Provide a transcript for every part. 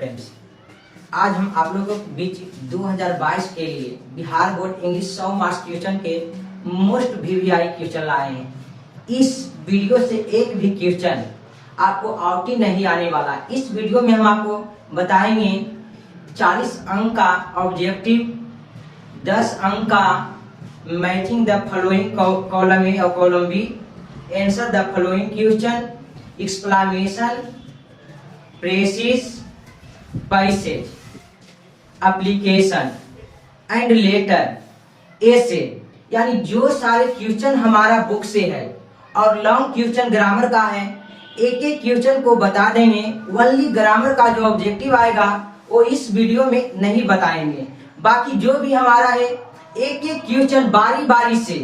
Friends, आज हम आप लोगों के बीच 2022 के लिए Bihar board English 100 marks question के मोस्ट वीवीआई क्वेश्चन लाए हैं। इस वीडियो से एक भी क्वेश्चन आपको आउट ही नहीं आने वाला। इस वीडियो में हम आपको बताएंगे 40 अंक का ऑब्जेक्टिव, 10 अंक का matching the following column A और column B, answer the following question, exclamation, precis, passage, application and letter ऐसे, यानी जो सारे क्वेश्चन हमारा बुक से है और लॉन्ग क्वेश्चन ग्रामर का है, एक एक क्वेश्चन को बता देंगे। ओनली ग्रामर का जो ऑब्जेक्टिव आएगा वो इस वीडियो में नहीं बताएंगे। बाकी जो भी हमारा है एक एक क्वेश्चन बारी बारी से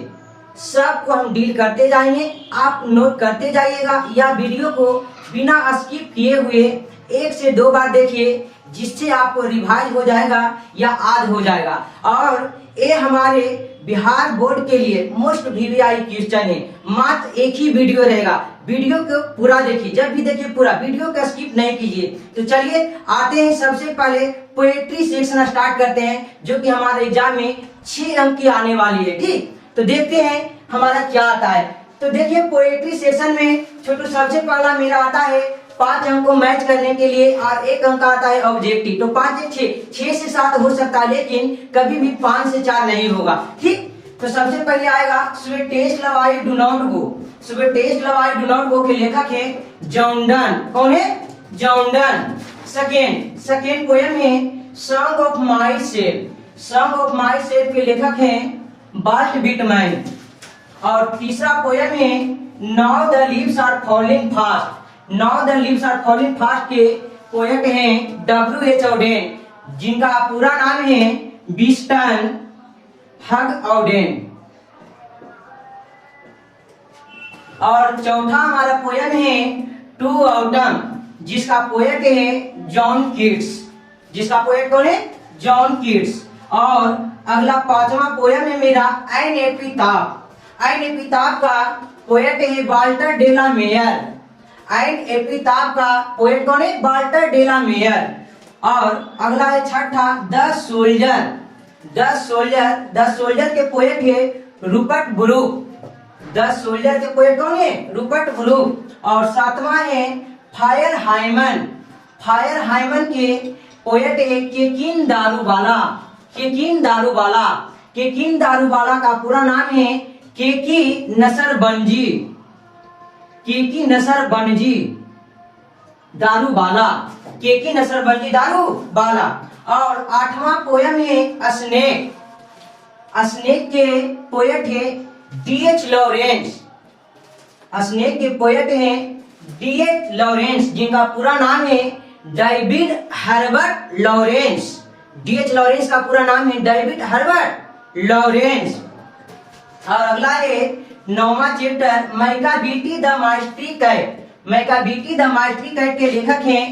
सबको हम डील करते जाएंगे। आप नोट करते जाइएगा या वीडियो को बिना स्किप किए हुए 1 से 2 बार देखिए, जिससे आपको रिवाइज हो जाएगा या याद हो जाएगा। और ये हमारे बिहार बोर्ड के लिए मोस्ट वीवीआई क्वेश्चन है। मात्र एक ही वीडियो रहेगा, वीडियो को पूरा देखिए, जब भी देखिए पूरा, वीडियो का स्किप नहीं कीजिए। तो चलिए आते हैं, सबसे पहले पोएट्री सेक्शन स्टार्ट करते हैं, जो कि हमारे एग्जाम में 6 अंक की आने वाली है। ठीक, तो देखते हैं हमारा क्या आता है। तो देखिए पोएट्री सेक्शन में छोटू सबसे पहला मेरा आता है 5 अंक को मैच करने के लिए और 1 अंक आता है ऑब्जेक्टिव। तो 5 से 6 से 7 हो सकता है, लेकिन कभी भी 5 से 4 नहीं होगा। ठीक, तो सबसे पहले आएगा sweetest love I do not go. Sweetest love I do not go के लेखक है जॉन डन। कौन है? John Donne. सेकेंड पोएम है song of myself. Song of myself के लेखक है बाल्ट बिटमैन। और तीसरा पोएम है now the leaves are falling fast. Now the leaves are falling fast के पोएट हैं W.H. ऑडेन, जिनका पूरा नाम है विस्टन हग ऑडेन। और चौथा हमारा पोएम है टू ऑटम, जिसका पोएट है जॉन कीट्स। जिसका पोएट कौन है? John Keats. और अगला 5वां पोएम है मेरा एन एपिताफ। एन एपिताफ का पोएट है Walter de la Mare. An epitaph का पोएट कौन है? Walter de la Mare. और अगला है छठा द सोल्जर। द सोल्जर के पोएट है रूपर्ट ब्रूक। द सोल्जर के पोएट कौन है? Rupert Brooke. और 7वां है फायर हाइमन। फायर हाइमन के पोएट है केकिन दारूबाला। केकिन दारूबाला। केकिन दारूबाला का पूरा नाम है केकी नसरबंजी। केकी नसरबंजी दारूबाला। केकी नसरबंजी दारूबाला। और 8वां पोएम है स्नेक। स्नेक के पोएट है D.H. लॉरेंस। स्नेक के पोएट है D.H. लॉरेंस, जिनका पूरा नाम है David Herbert Lawrence. D.H. Lawrence का पूरा नाम है डेविड हर्बर्ट लॉरेंस। और अगला है 9वां chapter Macavity the mystery cat. Macavity the mystery cat के लेखक हैं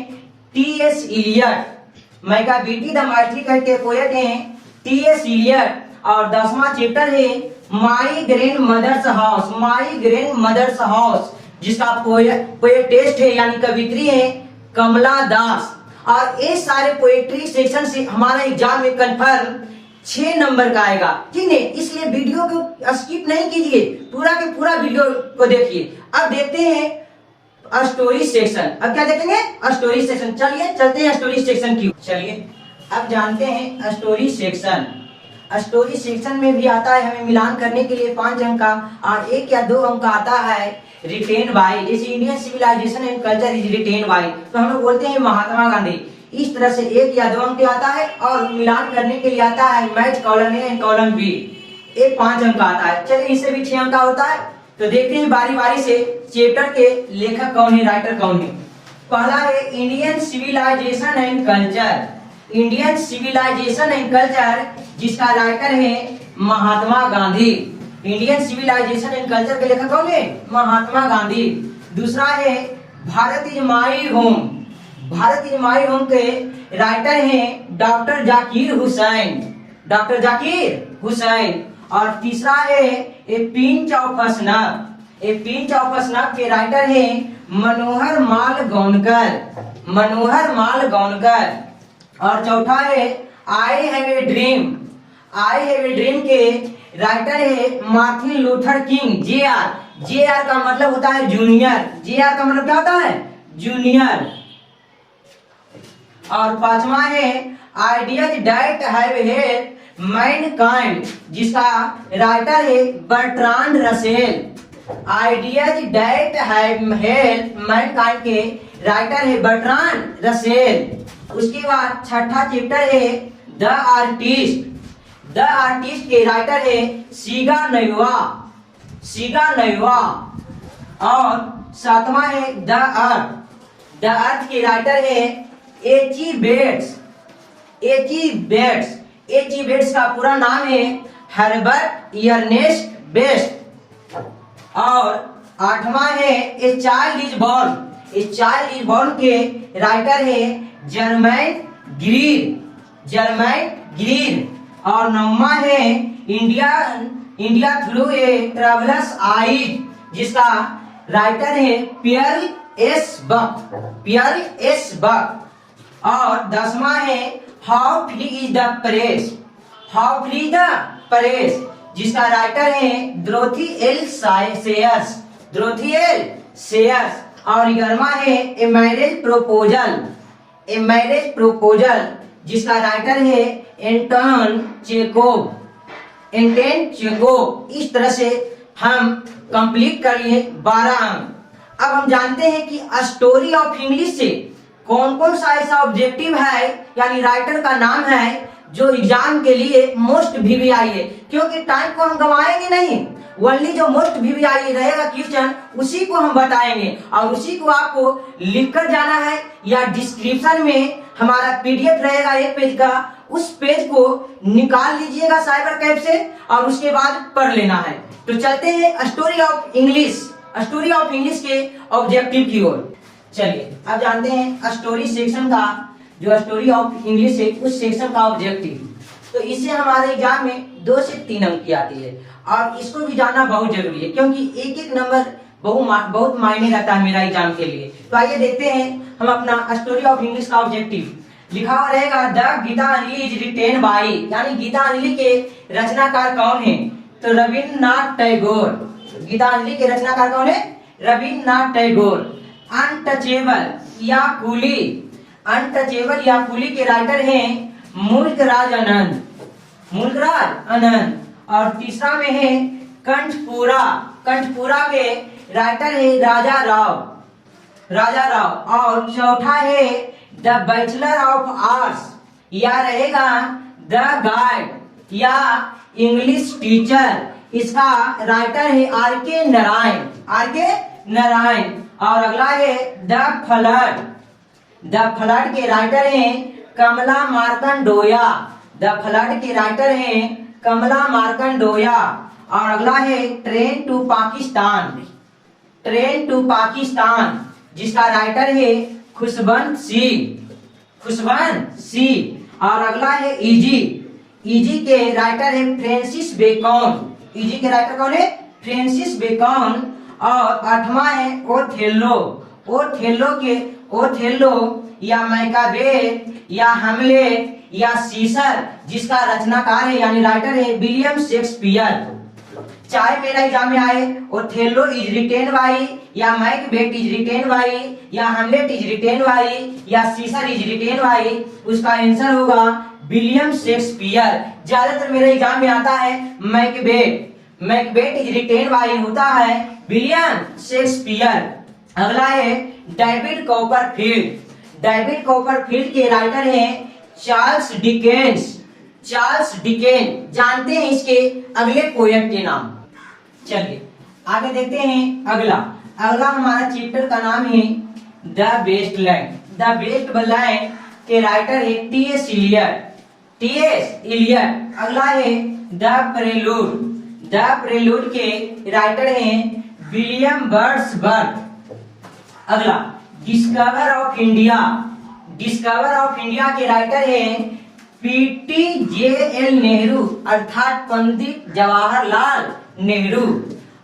T.S. Eliot. Macavity the mystery cat के पोएट हैं T.S. इलियट। और 10वां चैप्टर है my grandmother's house. My grandmother's house, जिसका पोएटेस्ट है यानी कवित्री है कमला दास। और ये सारे पोएट्री सेक्शन से हमारा एग्जाम में कंफर्म 6 नंबर का आएगा। ठीक है, इसलिए वीडियो को स्किप नहीं कीजिए, पूरा के पूरा वीडियो को देखिए। अब देखते हैं स्टोरी सेक्शन। अब क्या देखेंगे? Story section. चलिए चलते हैं स्टोरी सेक्शन की। चलिए अब जानते हैं स्टोरी सेक्शन। स्टोरी सेक्शन में भी आता है हमें मिलान करने के लिए 5 अंक का, और 1 या 2 अंक का आता है रिटेन बाय। जैसे Indian civilisation and culture is written by, तो हम लोग बोलते हैं महात्मा गांधी। इस तरह से 1 या 2 अंक आता है। और मिलान करने के लिए आता है match column A and column B, ये 5 अंक का आता है। चलिए इससे भी 6 अंक का होता है। तो देखते हैं बारी बारी से चैप्टर के लेखक कौन है, राइटर कौन है। पहला है Indian civilisation and culture. Indian civilisation and culture, जिसका राइटर है Mahatma Gandhi. Indian civilisation and culture के लेखक कौन है? महात्मा गांधी। दूसरा है Bharat is my home. Bharat is my home के राइटर हैं डॉक्टर जाकिर हुसैन। डॉक्टर जाकिर हुसैन। और तीसरा है a pinch of snuff. A pinch of snuff के राइटर हैं मनोहर माल गोनकर। मनोहर माल गौनकर। और चौथा है I have a dream. I have a dream के राइटर है Martin Luther king. J are का मतलब होता है जूनियर। जे आर का मतलब क्या होता है? जूनियर। और पांचवा है ideas that have help Mankind, जिसका राइटर है Bertrand Russell. Ideas that have help Mankind के राइटर है बर्ट्रांड रसेल। उसके बाद छठा चैप्टर है द आर्टिस्ट। द आर्टिस्ट के राइटर है सीगा नोवा। और सातवां है द अर्थ। द अर्थ के राइटर है एची बेट्स का पूरा नाम है हर्बर्ट अर्नेस्ट बेस्ट। और आठवां है ए चाइल्ड इज बॉर्न के राइटर है जर्मैन ग्रीर। और नौवां है India through a travellers eyes, जिसका राइटर है पियर एस बक। और 10वां है how free is the press, जिसका राइटर है ड्रोथी एल सेयर्स। और 11वां है ए मैरिज प्रपोजल, जिसका राइटर है एंटन चेकोव। इस तरह से हम कंप्लीट कर लिए 12 अंक। अब हम जानते हैं कि स्टोरी ऑफ इंग्लिश से कौन कौन सा ऐसा ऑब्जेक्टिव है, यानी राइटर का नाम है जो एग्जाम के लिए मोस्ट वीवीआई है। क्योंकि टाइम को हम गंवाएंगे नहीं, ओनली जो मोस्ट वीवीआई रहेगा क्वेश्चन उसी को हम बताएंगे और उसी को आपको लिखकर जाना है, या डिस्क्रिप्शन में हमारा पीडीएफ रहेगा 1 पेज का, उस पेज को निकाल लीजिएगा साइबर कैफ से और उसके बाद पढ़ लेना है। तो चलते हैं स्टोरी ऑफ इंग्लिश के ऑब्जेक्टिव की ओर। चलिए अब जानते हैं स्टोरी सेक्शन का, जो स्टोरी ऑफ इंग्लिश है उस सेक्शन का ऑब्जेक्टिव। तो इससे हमारे एग्जाम में 2 से 3 अंक की आती है और इसको भी जानना बहुत जरूरी है, क्योंकि एक नंबर बहुत मायने रखता है मेरा एग्जाम के लिए। तो आइए देखते हैं हम अपना स्टोरी ऑफ इंग्लिश का ऑब्जेक्टिव। लिखा हुआ रहेगा the Gitanjali is written by, यानी गीतांजलि के रचनाकार कौन है? तो रविन्द्रनाथ टैगोर। गीतांजलि के रचनाकार कौन है? रविन्द्रनाथ टैगोर। अनटचेबल या कुली के राइटर हैं मुल्कराज आनंद। और तीसरा में है कंठपुरा के राइटर है राजा राव। और चौथा है द बैचलर ऑफ आर्ट्स, या रहेगा द गाइड या इंग्लिश टीचर। इसका राइटर है आर के नारायण। और अगला है द फ्लड के राइटर हैं कमला मार्कंडोया। और अगला है ट्रेन टू पाकिस्तान, जिसका राइटर है खुशवंत सिंह। और अगला है इजी के राइटर है फ्रांसिस बेकन। और 8वां है ओथेलो या मैकाबेथ या हैमलेट या सीसर, जिसका रचनाकार है यानी राइटर है विलियम शेक्सपियर। चाहे मेरा एग्जाम में आए ओथेलो इज रिटेन बाई, या मैकबेथ इज रिटेन बाई, या हैमलेट इज रिटेन बाई, या सीसर इज रिटेन बाई, उसका आंसर होगा विलियम शेक्सपियर। ज्यादातर मेरे एग्जाम में आता है मैकबेथ इज रिटेन बाई होता है विलियम शेक्सपियर। अगला है डेविड कॉपरफील्ड के राइटर हैं चार्ल्स डिकेंस। जानते हैं इसके अगले पोएट के नाम। चलिए आगे देखते हैं अगला हमारा चैप्टर का नाम है द बेस्ट लैंड के राइटर है टी.एस. इलियट। अगला है द प्रेलूड के राइटर हैं विलियम वर्ड्सवर्थ। अगला डिस्कवर ऑफ इंडिया के राइटर हैं PTJL नेहरू अर्थात पंडित जवाहरलाल नेहरू।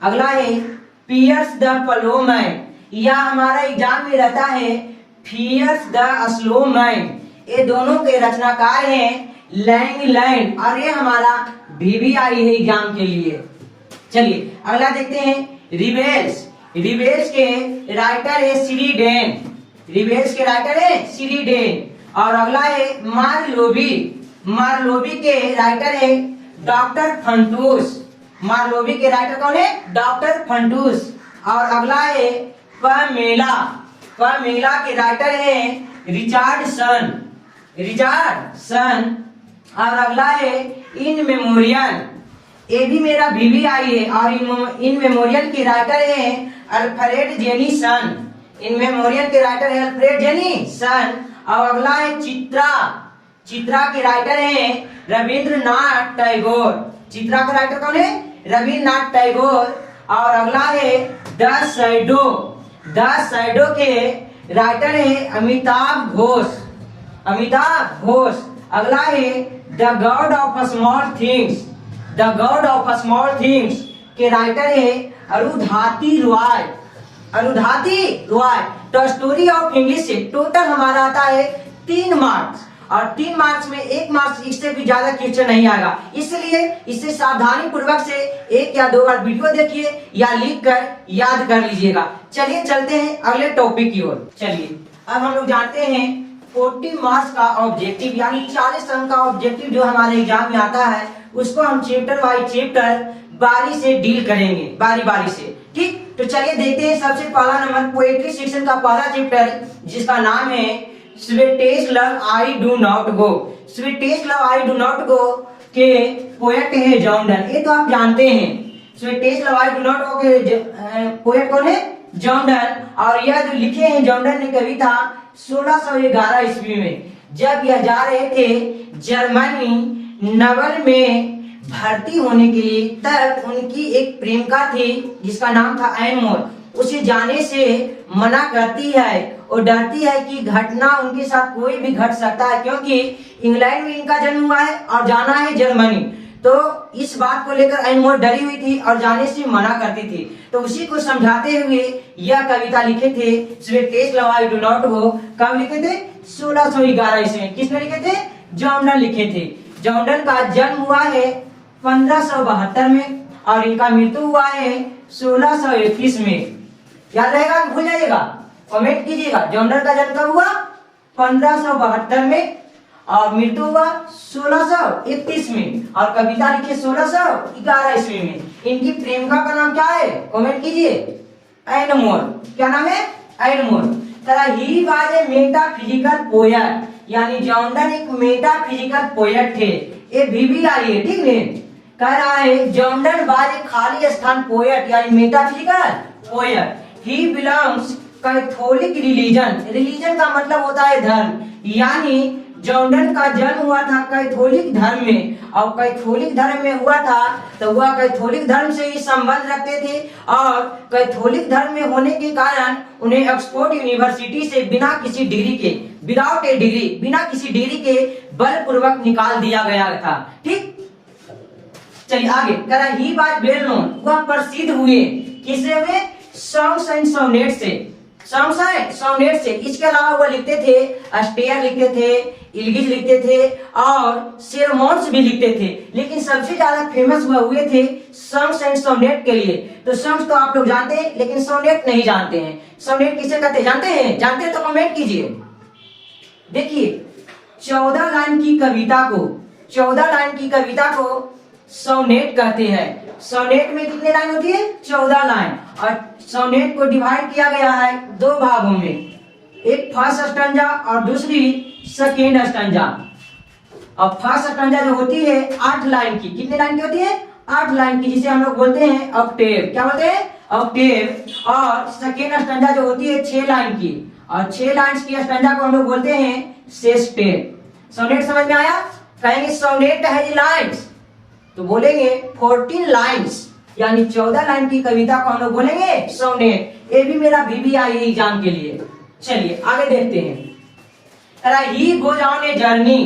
अगला है पियर्स द प्लोमैन, यह हमारा एग्जाम में रहता है फियर्स द स्लो माइंड। ये दोनों के रचनाकार हैं लैंग लैंड, और ये हमारा VVI है एग्जाम के लिए। चलिए अगला देखते हैं, रिबेल्स। रिबेल्स के राइटर है सिरिडेन। रिबेल्स के राइटर है सिरिडेन। और अगला है मार्लोवी। मार्लोवी के राइटर है डॉक्टर फंटूस। मार्लोवी के राइटर कौन है? डॉक्टर फंटूस। और अगला है पमेला। पमेला के राइटर है रिचार्डसन। रिचार्डसन। और अगला है इन मेमोरियल। ये भी मेरा VVI है। और इन मेमोरियल के राइटर है अल्फ्रेड जेनिसन। इन मेमोरियल के राइटर है अल्फ्रेड जेनिसन। और अगला है चित्रा। चित्रा के राइटर है रविंद्रनाथ टैगोर। चित्रा का राइटर कौन है? रविंद्रनाथ टैगोर। और अगला है द शैडो। द शैडो के राइटर है अमिताभ घोष। अमिताभ घोष। अगला है the God of small things. The God of small things के राइटर है अरुंधति रॉय। अरुंधति रॉय। तो स्टोरी ऑफ इंग्लिश से टोटल हमारा आता है 3 मार्क्स, और 3 मार्क्स में 1 मार्क्स इससे भी ज्यादा क्वेश्चन नहीं आएगा, इसलिए इसे सावधानी पूर्वक से 1 या 2 बार वीडियो देखिए या लिख कर याद कर लीजिएगा। चलिए चलते हैं अगले टॉपिक की ओर। चलिए अब हम लोग जानते हैं 40 मार्क्स का ऑब्जेक्टिव, यानी 40 अंक का ऑब्जेक्टिव जो हमारे एग्जाम में आता है, उसको हम चैप्टर बाय चैप्टर बारी से डील करेंगे, बारी बारी से। ठीक, तो चलिए देखते हैं। सबसे पहला नंबर पोएट्री सेक्शन का पहला चैप्टर, जिसका नाम है sweetest love I do not go. Sweetest love I do not go के पोएट है जॉन डन। ये तो आप जानते हैं, sweetest love I do not go के पोएट कौन है? John done. और यह जो लिखे हैं जॉन डन ने कविता 1611 ईस्वी में, जब यह जा रहे थे जर्मनी नवल में भर्ती होने के लिए, तब उनकी एक प्रेमिका थी जिसका नाम था एन मोर। उसे जाने से मना करती है और डरती है कि घटना उनके साथ कोई भी घट सकता है, क्योंकि इंग्लैंड में इनका जन्म हुआ है और जाना है जर्मनी। तो इस बात को लेकर एन मोर डरी हुई थी और जाने से मना करती थी। तो उसी को समझाते हुए यह कविता लिखे थे sweetest love I do not गो। कब लिखे थे? 1611 ईस्वी में। किसने लिखे थे? जॉन डन लिखे थे। जॉन डन का जन्म हुआ है 1572 में और इनका मृत्यु हुआ है 1631 में। याद रहेगा कि भूल जाइएगा? कमेंट कीजिएगा। जॉन डन का जन्म कब हुआ? 1572 में और मृत्यु हुआ 1631 में, और कविता लिखी 1611 ईस्वी में। इनकी प्रेमिका का नाम क्या है? कमेंट कीजिए। एन मोर। क्या नाम है? N more. He was a metaphysical poet, यानी जॉन डन एक मेटाफिजिकल पोएट थे। ये VVI है, ठीक है? कह रहा है जॉन डन वाज ए खाली स्थान पोएट, यानी metaphysical poet. He belongs Catholic religion. Religion का मतलब होता है धर्म, यानी जॉन डन का जन्म हुआ था कैथोलिक धर्म में, और कैथोलिक धर्म में हुआ था तो वह कैथोलिक धर्म से ही संबंध रखते थे, और कैथोलिक धर्म में होने के कारण उन्हें ऑक्सफोर्ड यूनिवर्सिटी से बिना किसी डिग्री के, विदाउट ए डिग्री, बिना किसी डिग्री के बलपूर्वक निकाल दिया गया था। ठीक, चलिए आगे। कह रहा ही वाज वेल नोन, वह प्रसिद्ध हुए। किससे हुए? सॉन्ग्स एंड सोनेट से। सॉन्ग्स एंड सोनेट से। इसके अलावा वह लिखते थे, अस्टेयर लिखते थे, इल्गिज लिखते थे और सेरमोन्स भी लिखते थे, लेकिन सबसे ज्यादा फेमस वह हुए थे सॉन्ग्स एंड सोनेट के लिए। तो सॉन्ग्स तो आप लोग जानते हैं, लेकिन सोनेट नहीं जानते हैं। सोनेट किसे कहते हैं? जानते हैं? जानते हैं तो कमेंट कीजिए। देखिए 14 लाइन की कविता को, 14 लाइन की कविता को सोनेट कहते हैं। सोनेट में कितने लाइन होती है? 14 लाइन। और सोनेट को डिवाइड किया गया है 2 भागों में, एक फर्स्ट स्टैंजा और दूसरी सेकेंड स्टैंजा। और फर्स्ट स्टैंजा जो होती है 8 लाइन की। कितने लाइन की होती है? 8 लाइन की, जिसे हम लोग बोलते हैं ऑक्टेव। क्या बोलते हैं? ऑक्टेव। और सेकेंड स्टैंजा जो होती है 6 लाइन की, और 6 लाइन की स्टैंजा को हम लोग बोलते हैं सेस्टेट। सोनेट समझ में आया? कहेंगे सोनेट हैज लाइन्स, तो बोलेंगे 14 लाइन्स, यानी 14 लाइन की कविता को हम लोग बोलेंगे सोनेट। ये भी मेरा VVI है एग्जाम के लिए। चलिए आगे देखते हैं। He goes on a journey.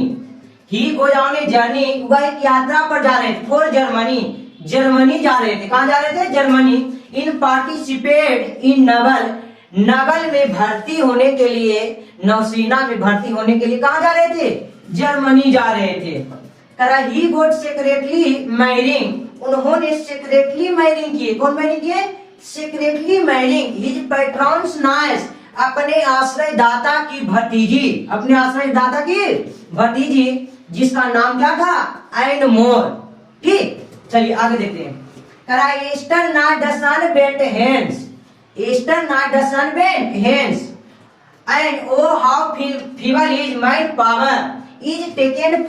He goes on a journey, वह एक यात्रा पर जा रहे थे फॉर जर्मनी। जर्मनी जा रहे थे। कहां जा रहे थे? Germany. In participate in Naval Naval में भर्ती होने के लिए, नौसेना में भर्ती होने के लिए कहाँ जा रहे थे? जर्मनी जा रहे थे। करा ही गोट सेक्रेटली मैरिंग, उन्होंने सेक्रेटली मैरिंग किए। कौन मैरिंग किए? Secretly marrying his patrons nice, अपने आश्रयदाता की भतीजी, अपने आश्रयदाता की भतीजी, जिसका नाम क्या था? And more. ठीक, चलिए आगे देखते हैं। करा Easter night the sun bent hands, Easter night the sun bent hands and O how feeble is my power is taken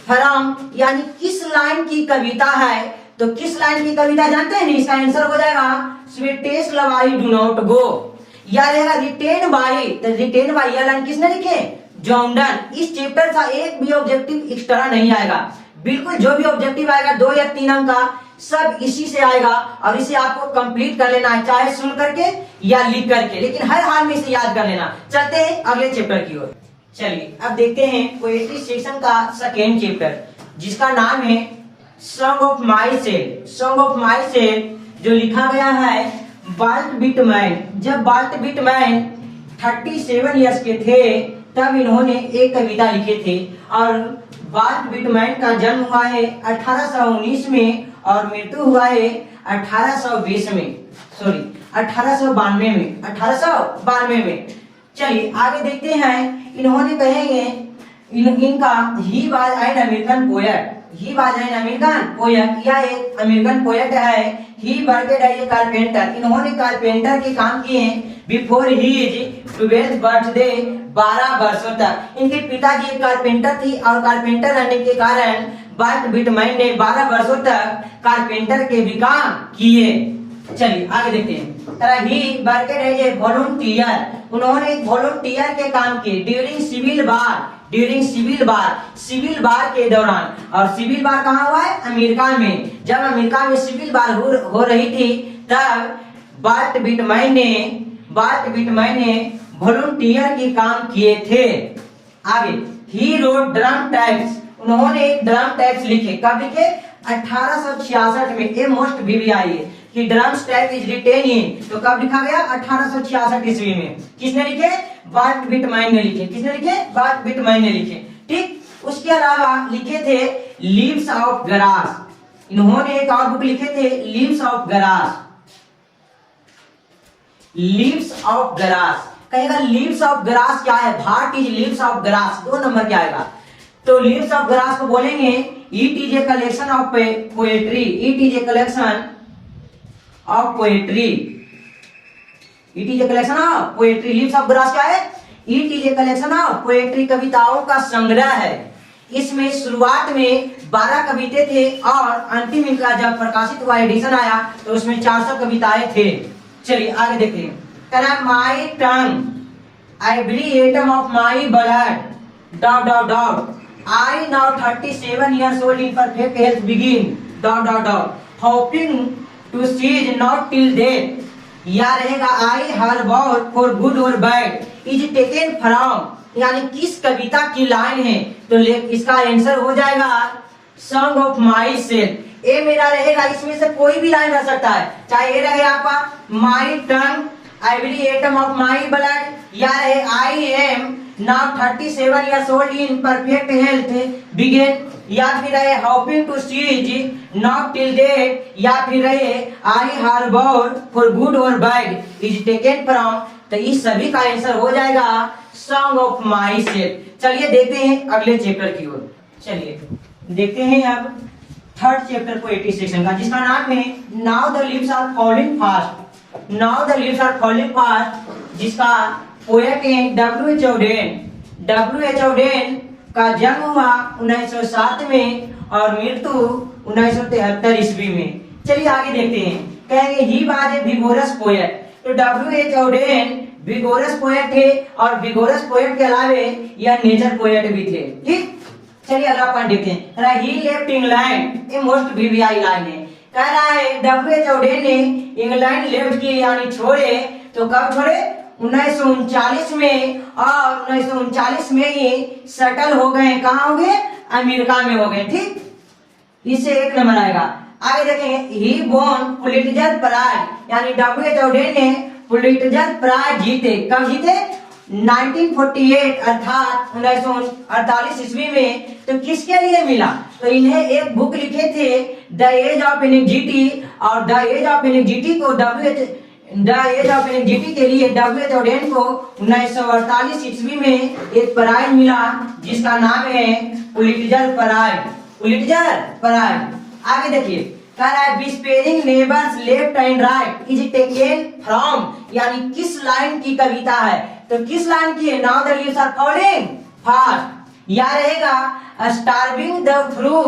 from, यानी किस लाइन की कविता है? तो किस लाइन की कविता जानते हैं? इसका आंसर हो जाएगा sweetest love I do not गो, या रहेगा रिटेन बाई। तो रिटेन बाई यह लाइन किसने लिखे? जॉर्डन। इस चैप्टर का एक भी ऑब्जेक्टिव एक्स्ट्रा नहीं आएगा, बिल्कुल जो भी ऑब्जेक्टिव आएगा 2 या 3 अंक का सब इसी से आएगा, और इसे आपको कंप्लीट कर लेना है, चाहे सुन करके या लिख करके, लेकिन हर हाल में इसे याद कर लेना। चलते हैं अगले चैप्टर की ओर। चलिए अब देखते हैं पोएट्री सेक्शन का सेकेंड चैप्टर, जिसका नाम है song of myself. Song of my self जो लिखा गया है वाल्ट विटमैन। जब वाल्ट विटमैन 37 इयर्स के थे तब इन्होंने एक कविता लिखे थे, और वाल्ट विटमैन का जन्म हुआ है 1819 में और मृत्यु हुआ है 1820 में, सॉरी 1892 में, 1892 में। चलिए आगे देखते हैं। इन्होंने कहेंगे इनका he was an American poet, he was an American poet, यह एक अमेरिकन पोएट है। He worked as a carpenter, इन्होंने कारपेंटर के काम किए हैं बिफोर हिज 12th बर्थडे, 12 वर्षों तक। इनके पिताजी एक कारपेंटर थी, और कारपेंटर रहने के कारण वाल्ट विटमैन ने 12 वर्षों तक कारपेंटर के भी काम किए। चलिए आगे देखते हैं। He worked as a volunteer, उन्होंने एक वॉलंटियर के काम किए during civil war, during civil war, civil war के दौरान। और सिविल वार कहाँ हुआ है? अमेरिका में। जब अमेरिका में सिविल वार हो रही थी तब वाल्ट विटमैन ने वॉलंटियर के काम किए थे। आगे ही रोट ड्रम टैक्स, उन्होंने एक ड्रम टैक्स लिखे। कब लिखे? 1866 में। ये मोस्ट वीवीआई है कि ड्रम्स टैक्स इज रिटेन इन, तो कब लिखा गया? 1866 ईस्वी में। किसने लिखे? वाल्ट विटमैन ने लिखे। किसने लिखे? वाल्ट विटमैन ने लिखे। ठीक, उसके अलावा लिखे थे लीव्स ऑफ ग्रास, इन्होंने एक और बुक लिखे थे leaves of grass, leaves of grass. कहेगा लीव्स ऑफ ग्रास क्या है? What is leaves of grass? 2 number क्या आएगा? तो लीव्स ऑफ ग्रास को बोलेंगे it is a collection of poetry, it is a collection of poetry, it is a collection of poetry. Leaves of grass क्या है? It is a collection of poetry, कविताओं का संग्रह है। इसमें शुरुआत में 12 कविते थे, और अंतिम इनका जब प्रकाशित हुआ एडिशन आया तो उसमें 400 कविताएं थे। चलिए आगे देखते हैं। My tongue every atom of my blood dot dot dot I now 37 years old in perfect health begin dot dot dot hoping to seize not till death, या रहेगा I her word for good or bad is taken from, यानी किस कविता की लाइन है? तो इसका आंसर हो जाएगा सॉन्ग ऑफ माई सेल्फ। ये मेरा रहेगा, इसमें से कोई भी लाइन रह सकता है, चाहे ये रहे आपका my tongue every atom of my blood, या रहे I am now 37 years old in perfect health begin, या फिर रहे hoping to seize not till death, या फिर रहे I harbor for good or bad is taken from। तो इस सभी का आंसर हो जाएगा सॉन्ग ऑफ माई सेल्फ। चलिए देखते हैं अगले चैप्टर की ओर। चलिए देखते हैं अब थर्ड चैप्टर पोएट्री सेक्शन का, जिसका नाम है now the leaves are falling fast. Now the leaves are falling fast, जिसका पोएट है W.H. Auden। W.H. Auden का जन्म हुआ 1907 में और मृत्यु 1973 ईस्वी में। चलिए आगे देखते हैं। कहेंगे he was a vigorous poet, तो W.H. Auden विगोरस पोएट थे, और विगोरस पोएट के अलावे यह नेचर पोएट भी थे। ठीक, चलिए अगला पॉइंट देखते हैं। ही लेफ्ट इंग्लैंड, ये मोस्ट वीवीआई लाइन है। कह रहा है W.H. Auden ने इंग्लैंड लेफ्ट किए, यानी छोड़े। तो कब छोड़े? 1939 में, और 1939 में ही सेटल हो गए। कहाँ हो गए? अमेरिका में हो गए। ठीक, इससे 1 नंबर आएगा। आगे देखेंगे ही बोर्न पुलिट्जर प्राइज, यानी W.H. Auden ने पुलिट्जर प्राइज जीते। कब जीते? 1948 अर्थात 1948 ईस्वी में। तो किसके लिए मिला? तो इन्हें एक बुक लिखे थे द एज ऑफ एंग्जाइटी, और द एज ऑफ एंग्जाइटी को द एज ऑफ एंग्जाइटी के लिए डब्ल्यू ओडेन को 1948 ईस्वी में एक प्राइज मिला जिसका नाम है पुलिट्जर प्राइज। Pulitzer prize. आगे देखिए, कह रहा है despairing neighbours left and right is taken from, यानी किस लाइन की कविता है? तो किस लाइन की है? Now the leaves are falling fast. या रहेगा starving the through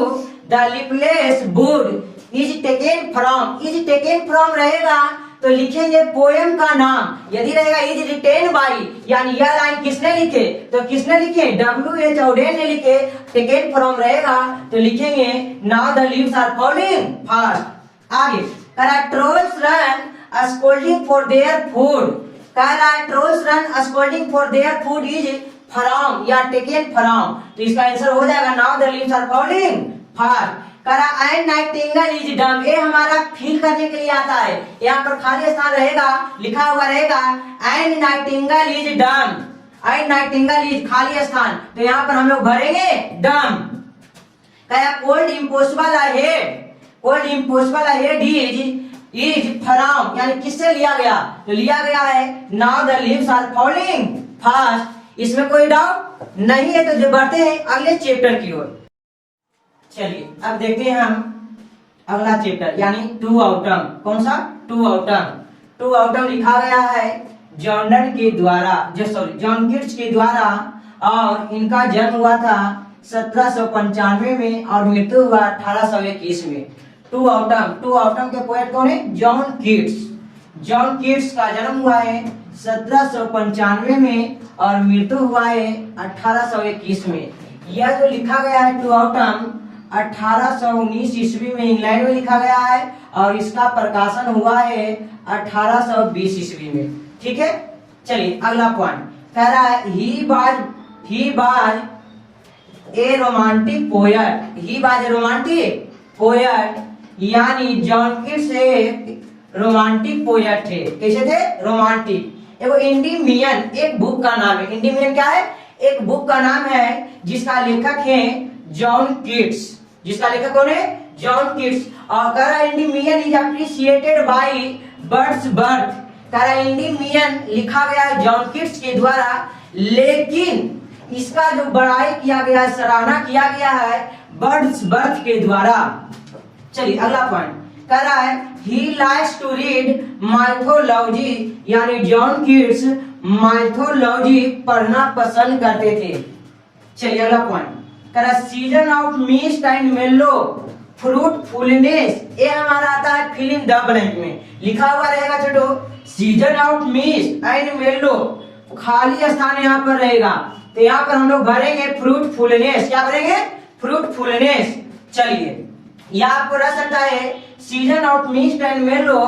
the lipless wood is taken from. Is taken from रहेगा तो लिखेंगे पोएम का नाम। यदि रहेगा इज रिटेन बाई, यानी यह लाइन किसने लिखे? तो किसने लिखे? W.H. ऑडेन ने लिखे। टेकन फ्रॉम रहेगा तो लिखेंगे now the leaves are falling fast. आगे कह रहा है trolls run scolding for their food. कह रहा है trolls run scolding for their food is from या टेकन फ्रॉम। तो इसका आंसर हो जाएगा now the leaves are falling fast. करा एंड नाइटिंगेल इज डम, ये हमारा फील करने के लिए आता है। यहाँ पर खाली स्थान रहेगा, लिखा हुआ रहेगा एंड नाइटिंगेल इज डम। एंड नाइटिंगेल इज खाली स्थान, तो यहाँ पर हम लोग भरेंगे डम। कहा cold impossible ahead, cold impossible ahead is from, यानी किससे लिया गया? तो लिया गया है now the leaves are falling fast. इसमें कोई डाउट नहीं है। तो जो बढ़ते हैं अगले चैप्टर की ओर। चलिए अब देखते हैं हम अगला चैप्टर, यानी टू ऑटम। कौन सा? To autumn. टू ऑटम लिखा गया है जॉन के द्वारा, जॉन कीट्स के द्वारा, और इनका जन्म हुआ था 1795 में और मृत्यु हुआ 1821 में। To autumn. टू ऑटम के पोएट कौन है? John Keats. जॉन कीट्स का जन्म हुआ है 1795 में और मृत्यु हुआ है 1821 में। यह जो लिखा गया है टू ऑटम 1819 ईस्वी में इंग्लैंड में लिखा गया है और इसका प्रकाशन हुआ है 1820 ईस्वी में। ठीक है, चलिए अगला पॉइंट कह रहा है ही was a romantic poet. He was a romantic poet, यानी जॉन कीट्स एक रोमांटिक पोएट थे। कैसे थे? रोमांटिक। एगो इंडिमियन एक बुक का नाम है। इंडिमियन क्या है? एक बुक का नाम है जिसका लेखक है जॉन कीट्स। जिसका लेखक कौन है? John Keats. और कह रहा इंडिमियन इज अप्रिशिएटेड बाय वर्ड्सवर्थ। कह रहा इंडिमियन लिखा गया है जॉन कीट्स के द्वारा, लेकिन इसका जो बड़ाई किया गया है, सराहना किया गया है वर्ड्सवर्थ के द्वारा। चलिए अगला पॉइंट कह रहा है he likes to read mythology, यानी जॉन कीट्स माइथोलॉजी पढ़ना पसंद करते थे। चलिए अगला पॉइंट कह रहा season of mist and mellow fruitfulness, ये हमारा आता है फिल इन द ब्लैंक में। लिखा हुआ रहेगा छोटो सीजन ऑफ मिस्ट एंड मेलो, खाली स्थान यहाँ पर रहेगा तो यहाँ पर हम लोग भरेंगे फ्रूटफुलनेस। क्या भरेंगे? फ्रूटफुलनेस। चलिए यहाँ पर रह सकता है season of mist and mellow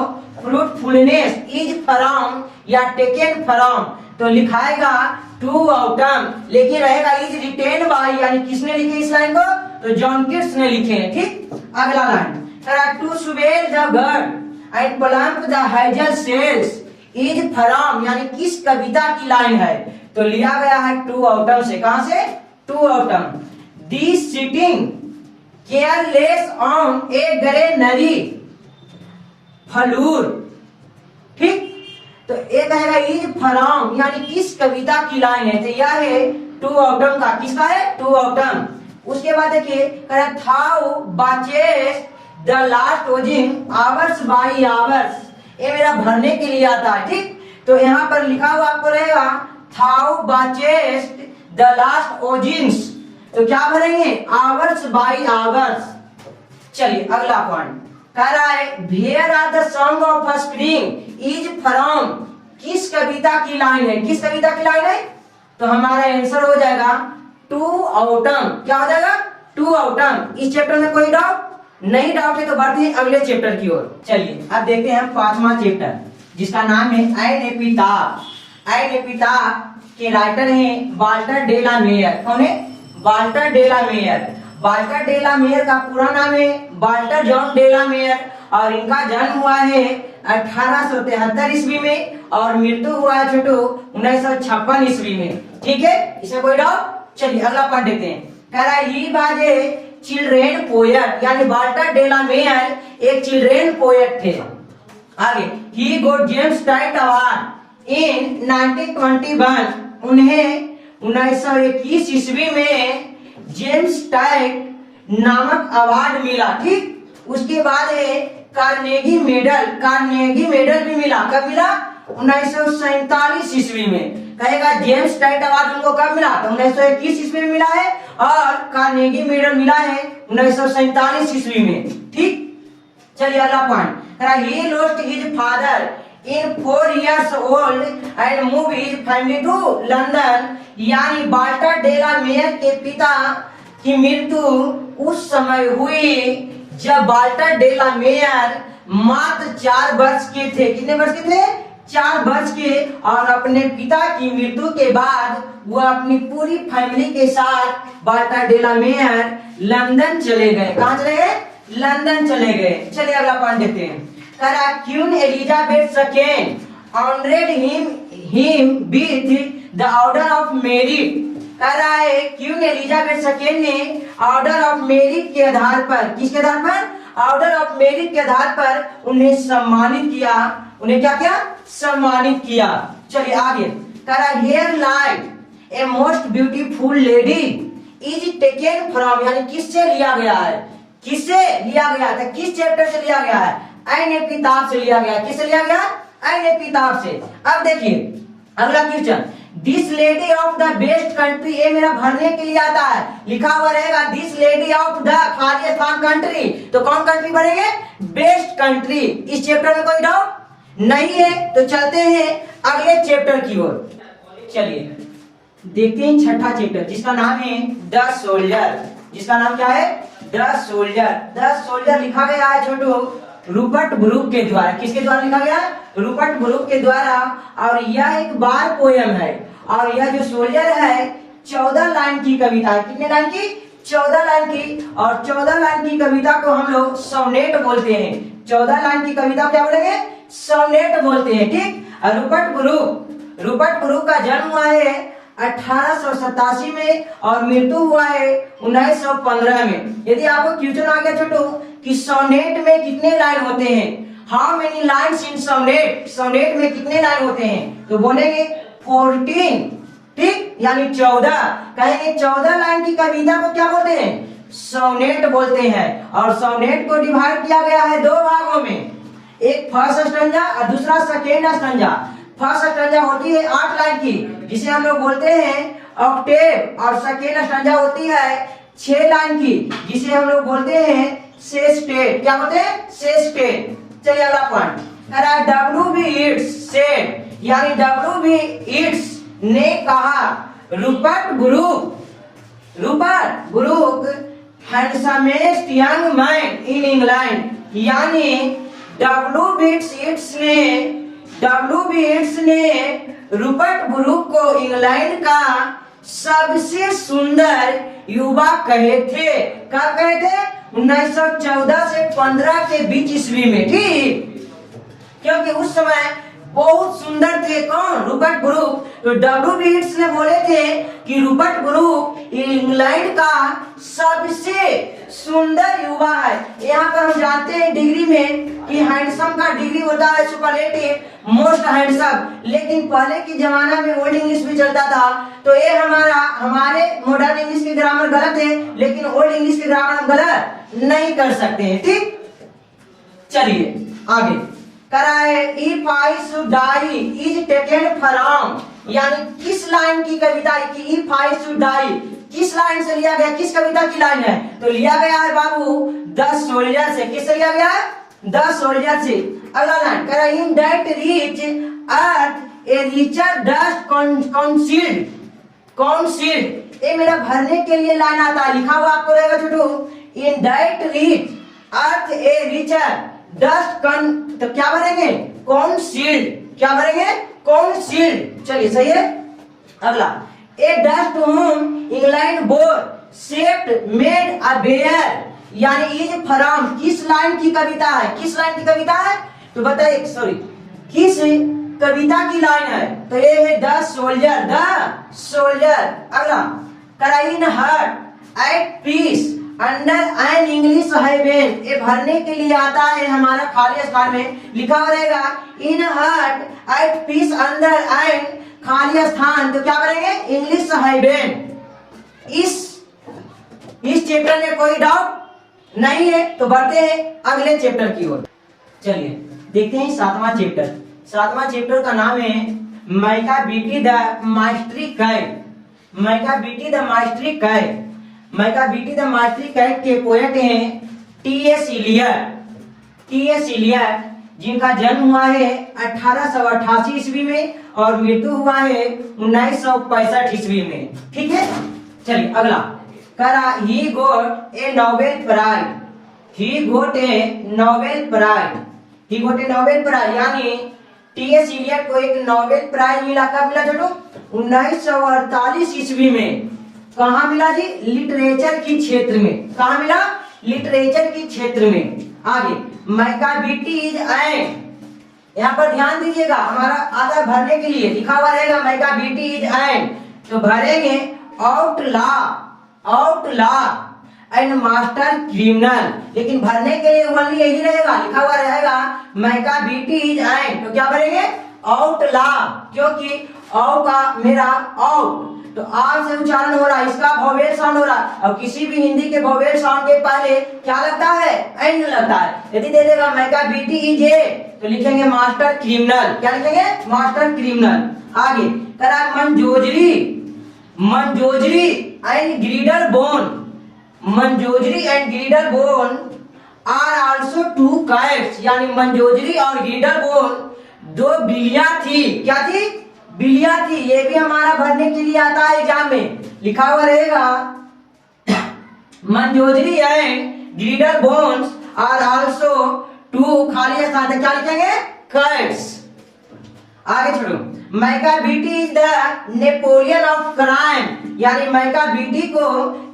fruitfulness is from या टेकन फ्रॉम, तो लिखाएगा टू ऑटम, लेकिन रहेगा इज रिटेन बाय, यानी किसने लिखे इस लाइन को? तो जॉन कीट्स ने लिखे हैं। ठीक, अगला line to swell the gourd and plump the hazel shells is from, यानी किस कविता की लाइन है? तो लिया गया है टू ऑटम से। कहां से? To autumn. Thee sitting careless on a granary floor. ठीक, तो एक कहेगा इज फ्रॉम, यानी किस कविता की लाइन है? तो यह है टू ऑटम का। किसका है? To autumn. उसके बाद देखिए थाउ बाचेस the last oozing hours by hours, ये मेरा भरने के लिए आता है। ठीक, तो यहाँ पर लिखा हुआ आपको रहेगा थाउ बाचेस द लास्ट ओजिंग्स, तो क्या भरेंगे? Hours by hours. चलिए अगला पॉइंट कह रहा है where are the song of spring is from, किस कविता की लाइन है? किस कविता की लाइन है? तो हमारा आंसर हो जाएगा टू ऑटम। क्या हो जाएगा? To autumn. इस चैप्टर में कोई डाउट नहीं? डाउट है तो बढ़ते हैं अगले चैप्टर की ओर। चलिए अब देखते हैं 5वां चैप्टर जिसका नाम है एन एपिटाफ। एन एपिटाफ के राइटर हैं वाल्टर डे ला मेयर। कौन है? Walter de la Mare. Walter de la Mare का पूरा नाम है Walter John de la Mare और इनका जन्म हुआ है 1873 ईस्वी में और मृत्यु हुआ है छोटू 1956 ईस्वी में। ठीक है, इसमें कोई डाउट? चलिए अगला पॉइंट देखते हैं। कह रहा है he was a children poet, यानी वाल्टर डे ला मेयर एक चिल्ड्रेन पोएट थे। आगे he got James tight award in 1921, उन्हें 1921 ईस्वी में जेम्स टाइट नामक अवार्ड मिला। ठीक, उसके बाद कार्नेगी मेडल भी मिला। कब मिला? 1947 ईस्वी में। कहेगा जेम्स टाइट अवार्ड उनको कब मिला? तो 1921 ईस्वी में मिला है, और कार्नेगी मेडल मिला है 1947 ईस्वी में। ठीक, चलिए अगला point. He lost his father in 4 years old and move his family to London, यानी वाल्टर डे ला मेयर के पिता की मृत्यु उस समय हुई जब वाल्टर डे ला मेयर मात्र 4 वर्ष के थे। कितने वर्ष के थे? 4 वर्ष के। और अपने पिता की मृत्यु के बाद वह अपनी पूरी फैमिली के साथ Walter de la Mare London चले गए। कहाँ चले गए? लंदन चले गए। चलिए अगला पॉइंट देखते हैं। करा queen Elizabeth second honoured him with the order of merit. कह रहा है क्वीन एलिजाबेथ सेकेंड ने ऑर्डर ऑफ मेरिट के आधार पर, किसके आधार पर? ऑर्डर ऑफ मेरिट के आधार पर उन्हें सम्मानित किया। उन्हें क्या किया? सम्मानित किया। चलिए आगे। कह रहा है here light a most beautiful lady is taken from, यानी किससे लिया गया है? किससे लिया गया था? किस चैप्टर से लिया गया है? ऐन किताब से लिया गया। किससे लिया गया? ऐन किताब से। अब देखिए अगला question, this lady of the best country, ये मेरा भरने के लिए आता है, लिखा हुआ रहेगा दिस लेडी ऑफ द खाली स्थान कंट्री, तो कौन कंट्री भरेंगे? Best country. इस चैप्टर में कोई डाउट नहीं है, तो चलते हैं अगले चैप्टर की ओर। चलिए देखते हैं छठा चैप्टर, जिसका नाम है द सोल्जर। जिसका नाम क्या है? The soldier. द सोल्जर लिखा गया है छोटू रूपर्ट ब्रूक के द्वारा। किसके द्वारा लिखा गया? रूपर्ट ब्रूक के द्वारा। और यह एक बार पोयम है, और यह जो सोल्जर है 14 लाइन की कविता है। कितने लाइन की? 14 लाइन की। और 14 लाइन की कविता को हम लोग सोनेट बोलते हैं। 14 लाइन की कविता क्या बोलेंगे? सोनेट बोलते हैं। ठीक, रूपर्ट ब्रूक का जन्म हुआ है 1887 में और मृत्यु हुआ है 1915 में। यदि आपको क्वेश्चन आ गया छोटू कि सोनेट में कितने लाइन होते हैं, how many lines in sonnet, sonnet में कितने लाइन होते हैं, तो बोलेंगे 14। ठीक, यानी 14। कहेंगे 14 लाइन की कविता को क्या बोलते हैं? सोनेट बोलते हैं। और सोनेट को डिवाइड किया गया है 2 भागों में, एक फर्स्ट स्टैंजा और दूसरा सेकेंड स्टैंजा। फर्स्ट स्टैंजा होती है 8 लाइन की, जिसे हम लोग बोलते हैं ऑक्टेव, और सेकेंड स्टैंजा होती है 6 लाइन की, जिसे हम लोग बोलते हैं सेस्टेट। क्या बोलते हैं? सेस्टेट। चलिए अगला पॉइंट। W.B. Yeats सेड, यानी W.B. Yeats ने कहा Rupert Brooke handsomest young man in England, यानी W.B. Yeats ने रूपर्ट ब्रूक को इंग्लैंड का सबसे सुंदर युवा कहे थे। कब कहे थे? 1914 से 15 के बीच ईस्वी में। ठीक, क्योंकि उस समय बहुत सुंदर थे। कौन? Rupert Brooke. तो W.B. Yeats ने बोले थे कि रूपर्ट ब्रूक इंग्लैंड का सबसे सुंदर युवा है। यहाँ पर हम जानते हैं डिग्री में कि हैंडसम का डिग्री होता है सुपरलेटिव, मोस्ट हैंडसम, लेकिन पहले के जमाना में ओल्ड इंग्लिश भी चलता था, तो ये हमारे मॉडर्न इंग्लिश की ग्रामर गलत है, लेकिन ओल्ड इंग्लिश की ग्रामर हम गलत नहीं कर सकते हैं। ठीक, चलिए आगे। कराए if I should die is taken from, यानी किस लाइन की कविता की इफ आई शुड डाई किस लाइन से लिया गया? किस कविता की लाइन है? तो लिया गया है बाबू द सोल्जर से। किससे लिया गया है? द सोल्जर से। अगला लाइन कह रहा है in that rich earth a richer dust concealed, ये मेरा भरने के लिए लाइन आता है, लिखा हुआ आपको रहेगा Chhotu in that rich earth a richer dust तो क्या भरेंगे? कॉन्सील्ड। क्या भरेंगे? कॉन्सील्ड। चलिए सही है। अगला a dust whom England bore shaped made aware, यानी इज फ्रॉम किस लाइन की कविता है? किस लाइन की कविता है? तो बताइए, सॉरी, किस कविता की लाइन है, तो ये है द सोल्जर। अगला करा in heart at peace under an English heaven, ये भरने के लिए आता है हमारा खाली स्थान में, लिखा हुआ रहेगा in heart at peace under an खाली स्थान, तो क्या करेंगे इंग्लिश हेवन। इस चैप्टर में कोई डाउट नहीं है, तो बढ़ते हैं अगले चैप्टर की ओर। चलिए देखते हैं सातवां चैप्टर का नाम है Macavity the mystery cat के पोएट हैं टी.एस. इलियट, जिनका जन्म हुआ है 1888 ईस्वी में और मृत्यु हुआ है 1965 ईस्वी में। ठीक है, चलिए अगला करा ही गोट ए नोबेल प्राइज, यानी टी.एस. इलियट को एक नोबेल प्राइज मिला। कब मिला छोटू? 1948 ईस्वी में। कहाँ मिला जी? लिटरेचर की क्षेत्र में। कहाँ मिला? लिटरेचर की क्षेत्र में। आगे माइका बीटी इज एन, यहाँ पर ध्यान दीजिएगा, हमारा आता भरने के लिए लिखा हुआ रहेगा माइका बीटी इज एन, तो भरेंगे आउटला एंड मास्टर क्रिमिनल, लेकिन भरने के लिए ओनली यही रहेगा, लिखा हुआ रहेगा माइका बीटी इज एन, तो क्या भरेंगे आउटला, क्योंकि औ का मेरा आउट, तो आर से उच्चारण हो रहा है, इसका वोवेल साउंड हो रहा है, और किसी भी हिंदी के वोवेल साउंड के पहले क्या लगता है? एन लगता है। यदि दे देगा माइका बीटी इज ए, तो लिखेंगे मास्टर क्रिमिनल। क्या लिखेंगे? Master criminal. आगे करा Mungojerrie and Griddlebone are also two cats, यानी मंजोजरी और ग्रीडल बोन दो बिल्लियां थी। क्या थी? बिल्लियां थी। ये भी हमारा भरने के लिए आता है एग्जाम में, लिखा हुआ रहेगा Mungojerrie and Griddlebones are also two खाली स्थान, क्या लिखेंगे? कैट्स। आगे छोड़ो, Macavity is the Napoleon of crime, यानी माइका बीटी को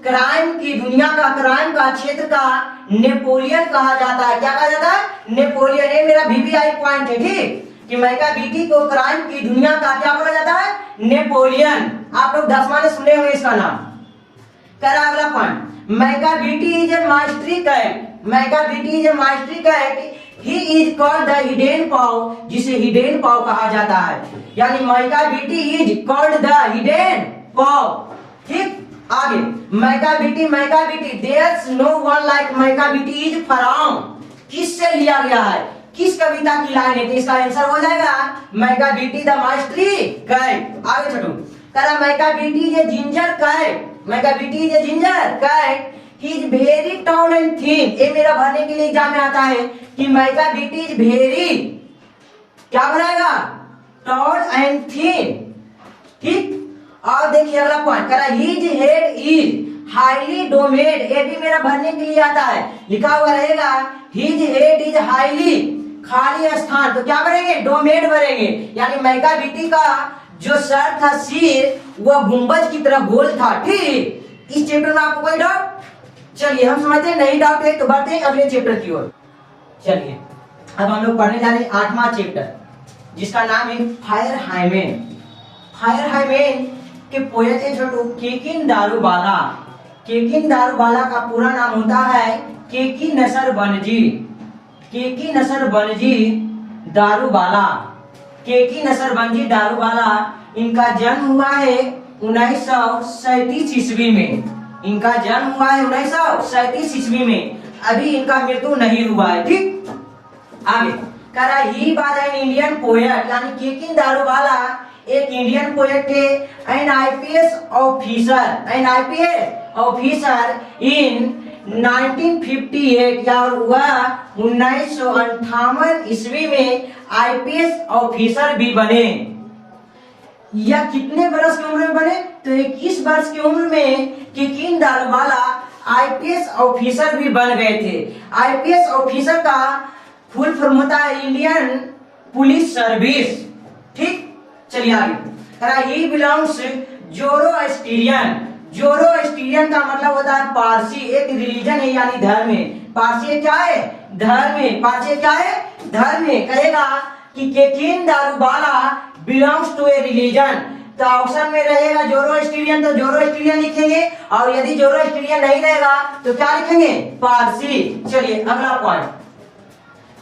क्राइम की दुनिया का, क्राइम का क्षेत्र का नेपोलियन कहा जाता है। क्या कहा जाता है? नेपोलियन। ये मेरा वीवीआई पॉइंट है, ठीक, कि माइका बीटी को क्राइम की दुनिया का क्या बोला जाता है? नेपोलियन। आप लोग 10वां में सुने होंगे इसका नाम। करा अगला point, Macavity is a mystery cat, he is called the hidden paw, जिसे हिडन पाव कहा जाता है, यानी Macavity is called the hidden paw. ठीक, आगे Macavity there's no one like Macavity is from, किससे लिया गया है? किस कविता की लाइन है? तो इसका आंसर हो जाएगा Macavity the mystery cat. आगे छोटू करा Macavity is a ginger cat, he is very tall and thin. ये मेरा भरने के लिए एग्जाम में आता है कि माइका बीटी इज वेरी, क्या बनाएगा? Toll and thin. ठीक, और देखिए अगला पॉइंट करा हिज हेड इज हाईली डोमेड, ये भी मेरा भरने के लिए आता है, लिखा हुआ रहेगा हिज हेड इज हाईली खाली स्थान, तो क्या भरेंगे? डोमेड भरेंगे, यानी माइका बीटी का जो सर था, सिर, वह गुंबज की तरह गोल था। ठीक, इस चैप्टर में आपको कोई डाउट? चलिए हम समझते हैं नहीं डाउट है, तो बढ़ते हैं अगले चैप्टर की ओर। चलिए अब हम लोग पढ़ने जा रहे हैं 8वां चैप्टर, जिसका नाम है फायर हाइमेन के पोएट है छोटू केकिन दारूबाला का पूरा नाम होता है केकी नसर बनजी दारूबाला। इनका जन्म हुआ है 1937 ईस्वी में। अभी इनका मृत्यु नहीं हुआ है। ठीक, आगे करा ही वाज एन इंडियन पोएट, यानी केकिन दारूबाला एक इंडियन पोएट थे, एन आईपीएस ऑफिसर इन 1958, या वह 1958 ईस्वी में आईपीएस ऑफिसर भी बने। या कितने वर्ष की उम्र में बने? तो 21 वर्ष की उम्र में केकिन दारूबाला आईपीएस ऑफिसर भी बन गए थे। आईपीएस ऑफिसर का फुल फॉर्म होता है इंडियन पुलिस सर्विस। ठीक, चलिए आगे। ही बिलोंग्स जोरोस्ट्रियन का मतलब होता है पारसी, एक रिलीजन है यानी धर्म है। पारसी क्या है? धर्म है। कहेगा कि केकिन दारूबाला बिलोंग्स टू ए रिलीजन, तो ऑप्शन में रहेगा जोरोस्ट्रियन, तो जोरोस्ट्रियन लिखेंगे, और यदि जोरोस्ट्रियन नहीं रहेगा तो क्या लिखेंगे, पारसी। चलिए अगला पॉइंट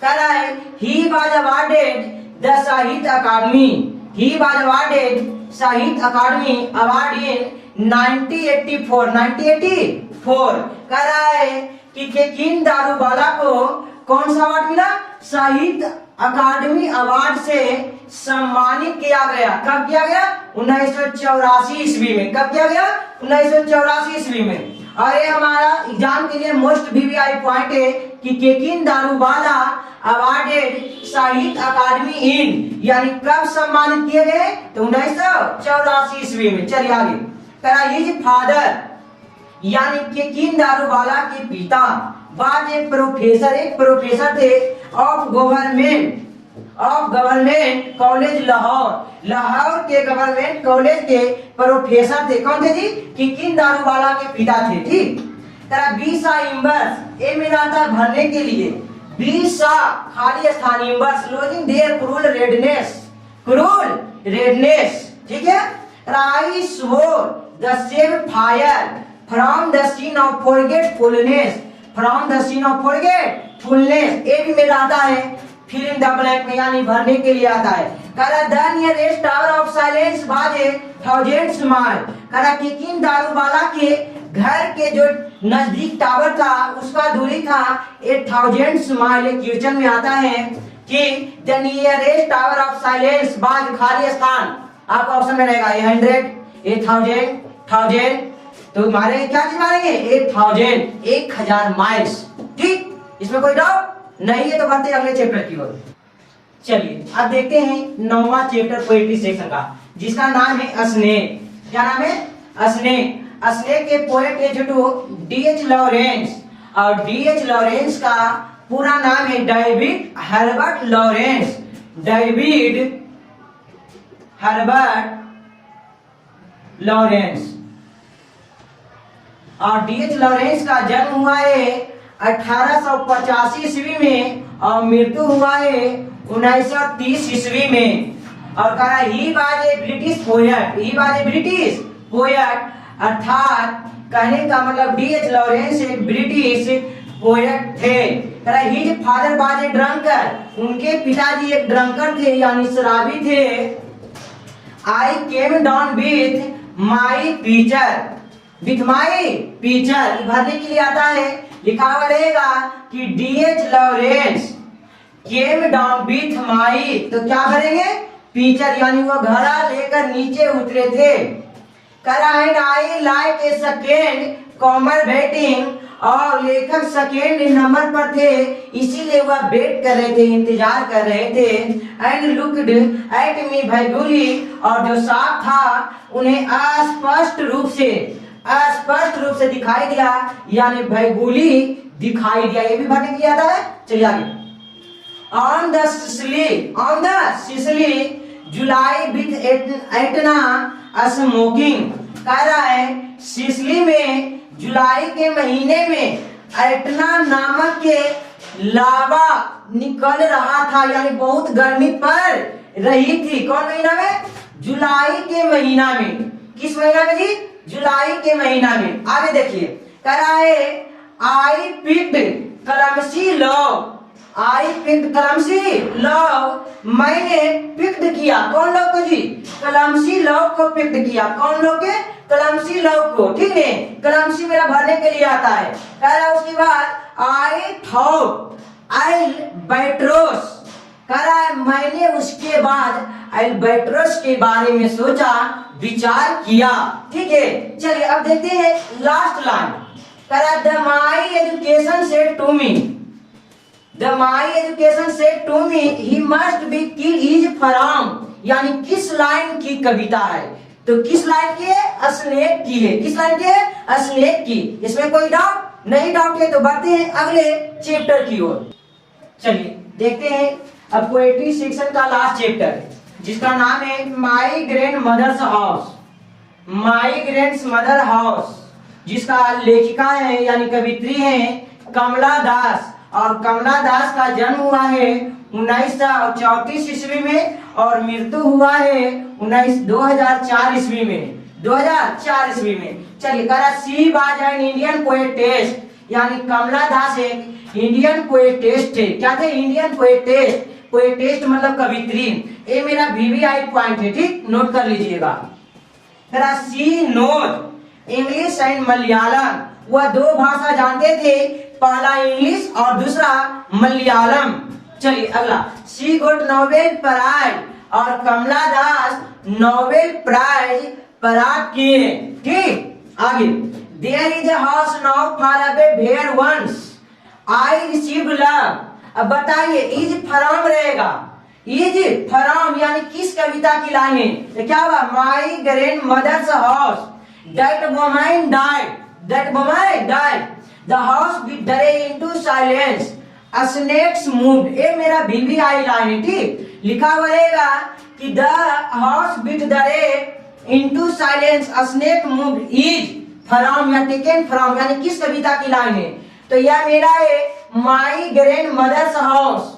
कह रहा है ही वाज अवार्डेड द साहित्य अकादमी, ही वाज अवार्डेड साहित्य अकादमी अवार्ड इन 1984 कह रहा है कि केकिन दारूबाला को कौन सा अवार्ड मिला, साहित्य अकादमी अवार्ड से सम्मानित किया गया। कब किया गया, 1984 ईस्वी में। कब किया गया, 1984 ईस्वी में। और ये हमारा एग्जाम के लिए मोस्ट वीवीआई पॉइंट है कि केकिन दारूबाला अवार्डेड साहित्य अकादमी इन, यानी कब सम्मानित किए गए, तो 1984 ईस्वी में। चलिए आगे करा, हिज फादर यानी केकिन दारूबाला के पिता वाज एक प्रोफेसर थे ऑफ गवर्नमेंट कॉलेज लाहौर के गवर्नमेंट कॉलेज के प्रोफेसर थे। कौन थे जी, केकिन दारूबाला के पिता थे। ठीक, तेरा 20 इम्बर्स ए में आता भरने के लिए, 20 खाली स्थान, embers glowing their cruel redness. ठीक है, I swore the save fire from the scene of forgetfulness, ए भी मेरा आता है फिल इन द ब्लैंक में, यानी भरने के लिए आता है। करा the nearest tower of silence बाजे 1000 माइल, करा केकिन दारूबाला के घर के जो नजदीक टावर था उसका दूरी था 1000 माइल। एक क्वेश्चन में आता है कि the nearest tower of silence बाज खाली स्थान, आपका ऑप्शन में रहेगा 100, 1000, तो मारेंगे क्या चीज मारेंगे, 1000 माइल्स। ठीक, इसमें कोई डाउट नहीं है, तो बढ़ते अगले चैप्टर की ओर। चलिए अब देखते हैं 9वां चैप्टर पोएट्री सेक्शन का, जिसका नाम है स्नेह। क्या नाम है, स्नेह। स्नेह के पोएट है जो D.H. लॉरेंस, और D.H. लॉरेंस का पूरा नाम है David Herbert Lawrence. David Herbert Lawrence. और D.H. लॉरेंस का जन्म हुआ है 1885 ईस्वी में और मृत्यु हुआ है 1930 ईस्वी में। और कहा he was a British poet, अर्थात कहने का मतलब D.H. लॉरेंस एक ब्रिटिश पोएट थे। कहा his father was a drunkard, उनके पिताजी एक ड्रंकर थे यानी शराबी थे। I came down with my teacher, भरने के लिए आता है, लिखा हुआ रहेगा कि D.H. Lawrence came down with माई, तो क्या भरेंगे, टीचर, यानी वो घड़ा लेकर नीचे उतरे थे। करा है I like a second comer waiting, और लेखक सेकेंड नंबर पर थे इसीलिए वह वेट कर रहे थे, इंतजार कर रहे थे। एंड लुक्ड एट मी भैगुली, और जो साफ था उन्हें अस्पष्ट रूप से दिखाई दिया, यानी भैगुली दिखाई दिया, ये भी भरने किया था। चलिए आगे, on the Sicily July with Etna smoking, कह रहा है सिसली में जुलाई के महीने में एटना नामक के लावा निकल रहा था, यानी बहुत गर्मी पड़ रही थी। कौन महीना में, जुलाई के महीना में। किस महीना में जी, जुलाई के महीना में। आगे देखिए, कह रहा है आई पिक्ड कलमसी लव, मैंने पिक्ड किया, कौन लोग को जी, कलमसी लव को पिक्ड किया। कौन लोग के, कलमसी लव को। ठीक है, कलमसी मेरा भरने के लिए आता है। कह रहा है उसके बाद आई थॉट अल्बाट्रोस, कह रहा है मैंने उसके बाद अल्बाट्रोस के बारे में सोचा, विचार किया। ठीक है, चलिए अब देखते हैं लास्ट लाइन। कह रहा the my education said to me he must be kill is from, यानी किस लाइन की कविता है, तो किस लाइन की है, स्नेह की है। किस लाइन की है, स्नेह की। इसमें कोई डाउट नहीं, डाउट है तो बढ़ते हैं अगले चैप्टर की ओर। चलिए देखते हैं अब पोएट्री सेक्शन का लास्ट चैप्टर, जिसका नाम है माई ग्रैंड मदर हाउस, जिसका लेखिका है यानी कवित्री है कमला दास। और कमला दास का जन्म हुआ है 1934 ईस्वी में और मृत्यु हुआ है 2004 ईस्वी में, 2004 ईस्वी में। चलिए करा सी वाज एन इंडियन पोएटेस्ट, यानी कमला दास एक इंडियन पोएटेस्ट थे। क्या थे? इंडियन पोएटेस्ट। पोएटेस्ट मतलब कवित्री। ये मेरा वीवीआई पॉइंट है, ठीक, नोट कर लीजिएगा। करा सी नोट इंग्लिश एंड मलयालम, वह दो भाषा जानते थे, पहला इंग्लिश और दूसरा मलयालम। चलिए अगला, शी गोट नोबेल प्राइज, और कमला दास नोबेल प्राइज प्राप्त किए। ठीक, आगे, there is a house now far away where once I receive love. अब बताइए, इज फ्रॉम रहेगा, इज फ्रॉम यानी किस कविता की लाइन है? तो क्या हुआ? My grandmother's house that woman died, that woman died, the house withered into silence, snakes moved. ये मेरा वीवीआई लाइन है, ठीक, लिखा हुआ रहेगा कि the house withered into silence, snake moved, is from या टेकन फ्रॉम यानी किस कविता की लाइन है? तो यह मेरा है माई ग्रैंड मदर्स हाउस।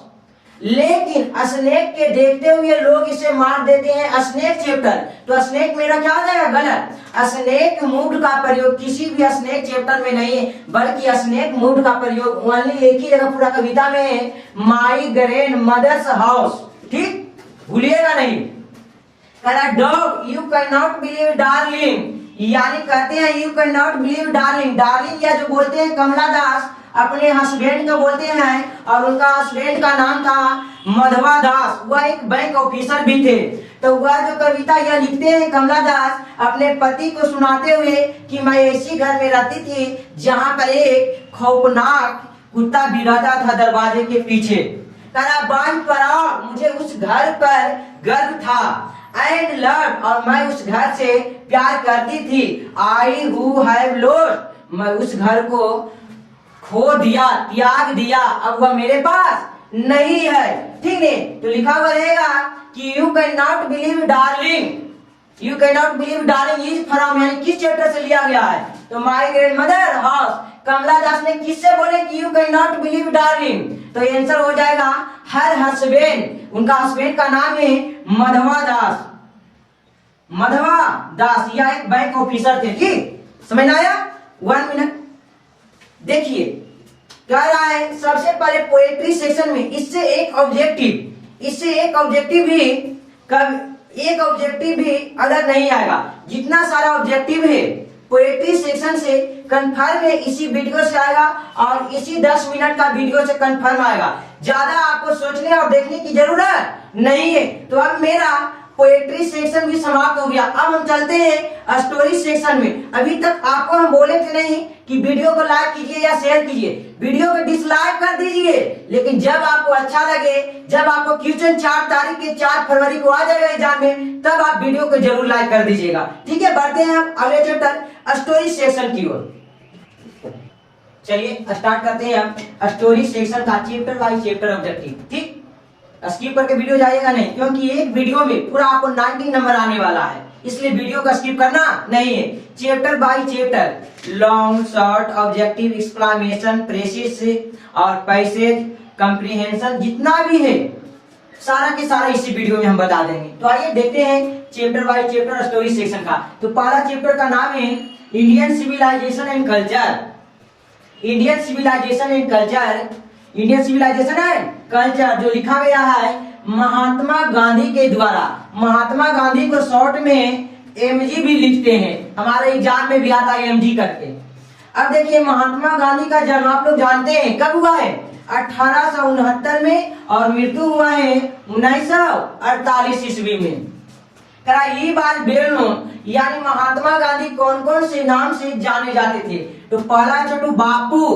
लेकिन स्नेक के देखते हुए लोग इसे मार देते हैं स्नेक चैप्टर, तो स्नेक मेरा क्या हो जाएगा? गलत। स्नेक मूव्ड का प्रयोग किसी भी स्नेक चैप्टर में नहीं है, बल्कि स्नेक मूव्ड का प्रयोग ओनली एक ही जगह पूरा कविता में है, माई ग्रैंड मदर्स हाउस। ठीक, भूलिएगा नहीं। करा dog you can not believe darling, यानी कहते हैं you can not believe darling. Darling या जो बोलते हैं कमला दास अपने हस्बैंड को बोलते हैं, और उनका हस्बैंड का नाम था मधवा दास, वह एक बैंक ऑफिसर भी थे। तो वह जो कविता यह लिखते हैं कमला दास अपने पति को सुनाते हुए कि मैं ऐसी घर में रहती थी जहां पर एक खौफनाक कुत्ता भी रहता था दरवाजे के पीछे। करा बाई प्राउड, मुझे उस घर पर गर्व था, एंड लव, और मैं उस घर से प्यार करती थी, आई हु हैव लॉस्ट, मैं उस घर को खो दिया, त्याग दिया, अब वह मेरे पास नहीं है। ठीक है, तो लिखा हुआ रहेगा कि you can not believe darling, you can not believe darling is from, यानी किस चैप्टर से लिया गया है? तो माय ग्रैंड मदर हाउस। कमला दास ने किससे बोले कि you can not believe darling? तो आंसर हो जाएगा हर हस्बैंड, उनका हस्बैंड का नाम है मधवा दास। मधवा दास यह एक बैंक ऑफिसर थे। ठीक, समझ में आया? 1 मिनट देखिए, कह रहा है सबसे पहले पोएट्री सेक्शन में इससे एक ऑब्जेक्टिव भी अगर नहीं आएगा। जितना सारा ऑब्जेक्टिव है पोएट्री सेक्शन से कंफर्म है इसी वीडियो से आएगा, और इसी 10 मिनट का वीडियो से कंफर्म आएगा। ज्यादा आपको सोचने और देखने की जरूरत नहीं है। तो अब मेरा पोएट्री सेक्शन भी समाप्त हो गया। अब हम चलते हैं स्टोरी सेक्शन में। अभी तक आपको हम बोले थे नहीं कि वीडियो को लाइक कीजिए या शेयर कीजिए, वीडियो को डिसलाइक कर दीजिए, लेकिन जब आपको अच्छा लगे, जब आपको क्वेश्चन 4 तारीख के 4 फरवरी को आ जाएगा एग्जाम में, तब आप वीडियो को जरूर लाइक कर दीजिएगा। ठीक है, बढ़ते हैं हम अगले चैप्टर स्टोरी सेक्शन की ओर। चलिए स्टार्ट करते हैं हम स्टोरी सेक्शन का चैप्टर बाय चैप्टर ऑब्जेक्टिव। ठीक, स्किप करके वीडियो जाइएगा नहीं, क्योंकि एक वीडियो में पूरा आपको 90 नंबर आने वाला है, इसलिए वीडियो का स्किप करना नहीं है। Chapter by chapter, long, short, objective, exclamation, precious और पैसेज, कंप्रीहेंशन, जितना भी है सारा के सारा इसी वीडियो में हम बता देंगे। तो आइए देखते हैं chapter by chapter story section का। तो पहला चैप्टर का नाम है Indian civilisation and culture. Indian civilisation and culture, Indian civilisation and culture जो लिखा गया है महात्मा गांधी के द्वारा। महात्मा गांधी को शॉर्ट में एमजी भी लिखते हैं, हमारे एग्जाम में भी आता है एमजी करके। अब देखिए महात्मा गांधी का जन्म आप लोग जानते हैं कब हुआ है? 1869 में, और मृत्यु हुआ है 1948 ईस्वी में। ये बात वेल नोन, यानी महात्मा गांधी कौन कौन से नाम से जाने जाते थे? तो पहला छोटू बापू,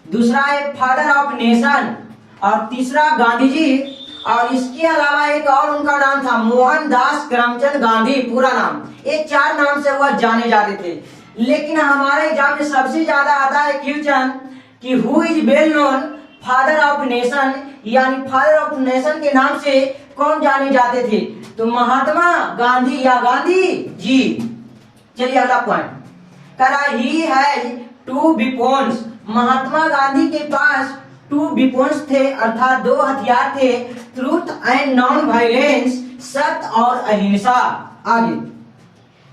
दूसरा है फादर ऑफ नेशन, और तीसरा गांधी जी, और इसके अलावा एक और उनका नाम था मोहनदास करमचंद गांधी, पूरा नाम। ये 4 नाम से वह जाने जाते थे। लेकिन हमारे एग्जाम में सबसे ज्यादा आता है क्वेश्चन कि who is well known father of nation, यानी फादर ऑफ नेशन के नाम से कौन जाने जाते थे? तो महात्मा गांधी या गांधी जी। चलिए अगला पॉइंट, करा he has 2 weapons, Mahatma Gandhi के पास 2 weapons थे, अर्थात 2 हथियार थे, ट्रूथ एंड नॉन वायलेंस, सत्य और अहिंसा। आगे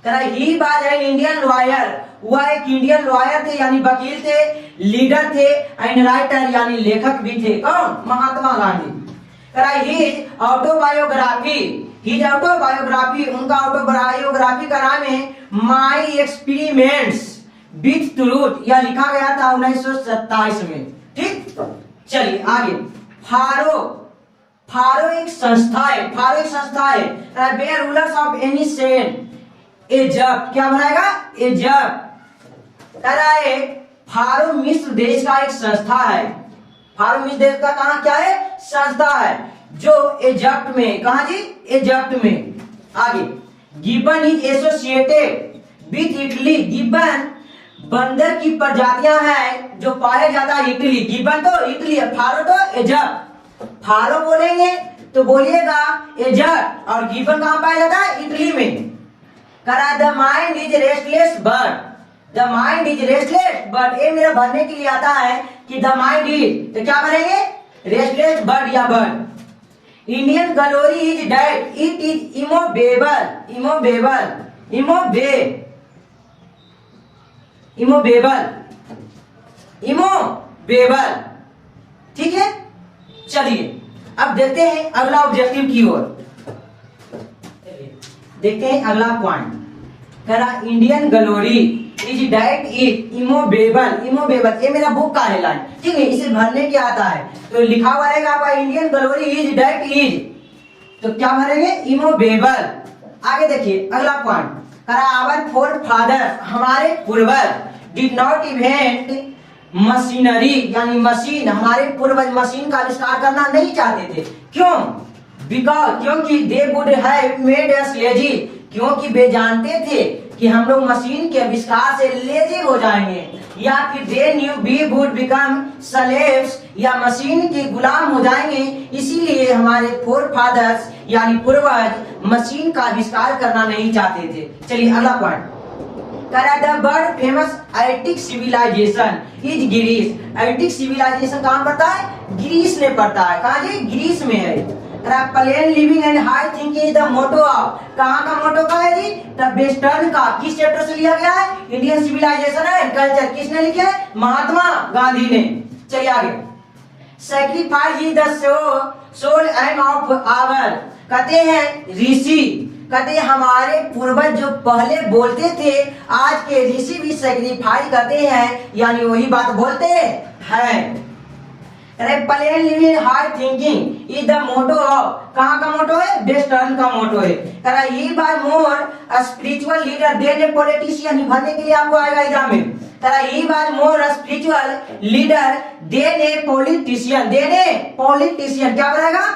ही वाज एन इंडियन लॉयर, वह एक इंडियन लॉयर थे यानी वकील थे, लीडर थे एंड राइटर यानी लेखक भी थे। कौन? Mahatma Gandhi. His autobiography, his autobiography, उनका ऑटोबायोग्राफी का नाम है माई एक्सपेरिमेंट्स विथ ट्रूथ, यह लिखा गया था 1927 में। ठीक, चलिए आगे। फारो, फारो एक संस्था है, फारो एक संस्था है। Were rulers of ancient Egypt, क्या बनाएगा? इजिप्ट। कह रहा है फारो मिस्र देश का एक संस्था है। फारो मिस्र देश का कहा क्या है? संस्था है जो इजिप्ट में, कहा जी? इजिप्ट में। आगे gibbon is associated with Italy, gibbon बंदर की प्रजातियां हैं जो पाया जाता है इटली। गिबन तो इटली है, फारो तो इजिप्ट। फारो बोलेंगे तो बोलिएगा इजिप्ट, और गिबन कहां पाया जाता है? इटली में। करा the mind is restless bird, the mind is restless bird, ये मेरा भरने के लिए आता है कि द माइंड इज, तो क्या भरेंगे? रेस्टलेस बर्ड या bird. Indian glory is dead, it is immovable, immovable, immovable, immovable. ठीक है, चलिए अब देखते हैं अगला ऑब्जेक्टिव की ओर। देखते हैं अगला पॉइंट। करा Indian glory is dead is immovable, immovable, ये मेरा बुक का हेडलाइन। ठीक है, इसे भरने क्या आता है तो लिखा हुआ रहेगा आपका Indian glory is dead is, तो क्या भरेंगे? इमोवेबल। आगे देखिए अगला पॉइंट। आवर फोर फादर, हमारे पूर्वज, डिड नॉट इन्वेंट मशीनरी यानी मशीन, हमारे पूर्वज मशीन का आविष्कार करना नहीं चाहते थे। क्यों? बिकॉज, क्योंकि they would have made us lazy, क्योंकि वे जानते थे कि हम लोग मशीन के आविष्कार से लेजी हो जाएंगे, या फिर they knew we would become slaves, या मशीन के गुलाम हो जाएंगे, इसीलिए हमारे फोर फादर्स यानी पूर्वज मशीन का आविष्कार करना नहीं चाहते थे। चलिए अगला point. The world famous Attic civilisation is Greece, Attic civilisation कहाँ पड़ता है? ग्रीस में पड़ता है। कहाँ जी? ग्रीस में है। Plain living and high thinking is the motto of, कहाँ का मोटो का है जी? द वेस्टर्न का। किस चैप्टर से लिया गया है? Indian civilisation and culture. किसने लिखे है? महात्मा गांधी ने। चलिए आगे। Sacrifice is the soul and of our, कहते हैं ऋषि, कहते हैं हमारे पूर्वज जो पहले बोलते थे आज के ऋषि भी सैक्रिफाइस करते हैं, यानी वही बात बोलते हैं। Plain living high thinking is the motto of, कहाँ का मोटो है? वेस्टर्न का मोटो है। He was more spiritual leader than a politician, भरने के लिए आपको आएगा एग्जाम में। He was more spiritual leader than a politician, than a politician, क्या बनेगा?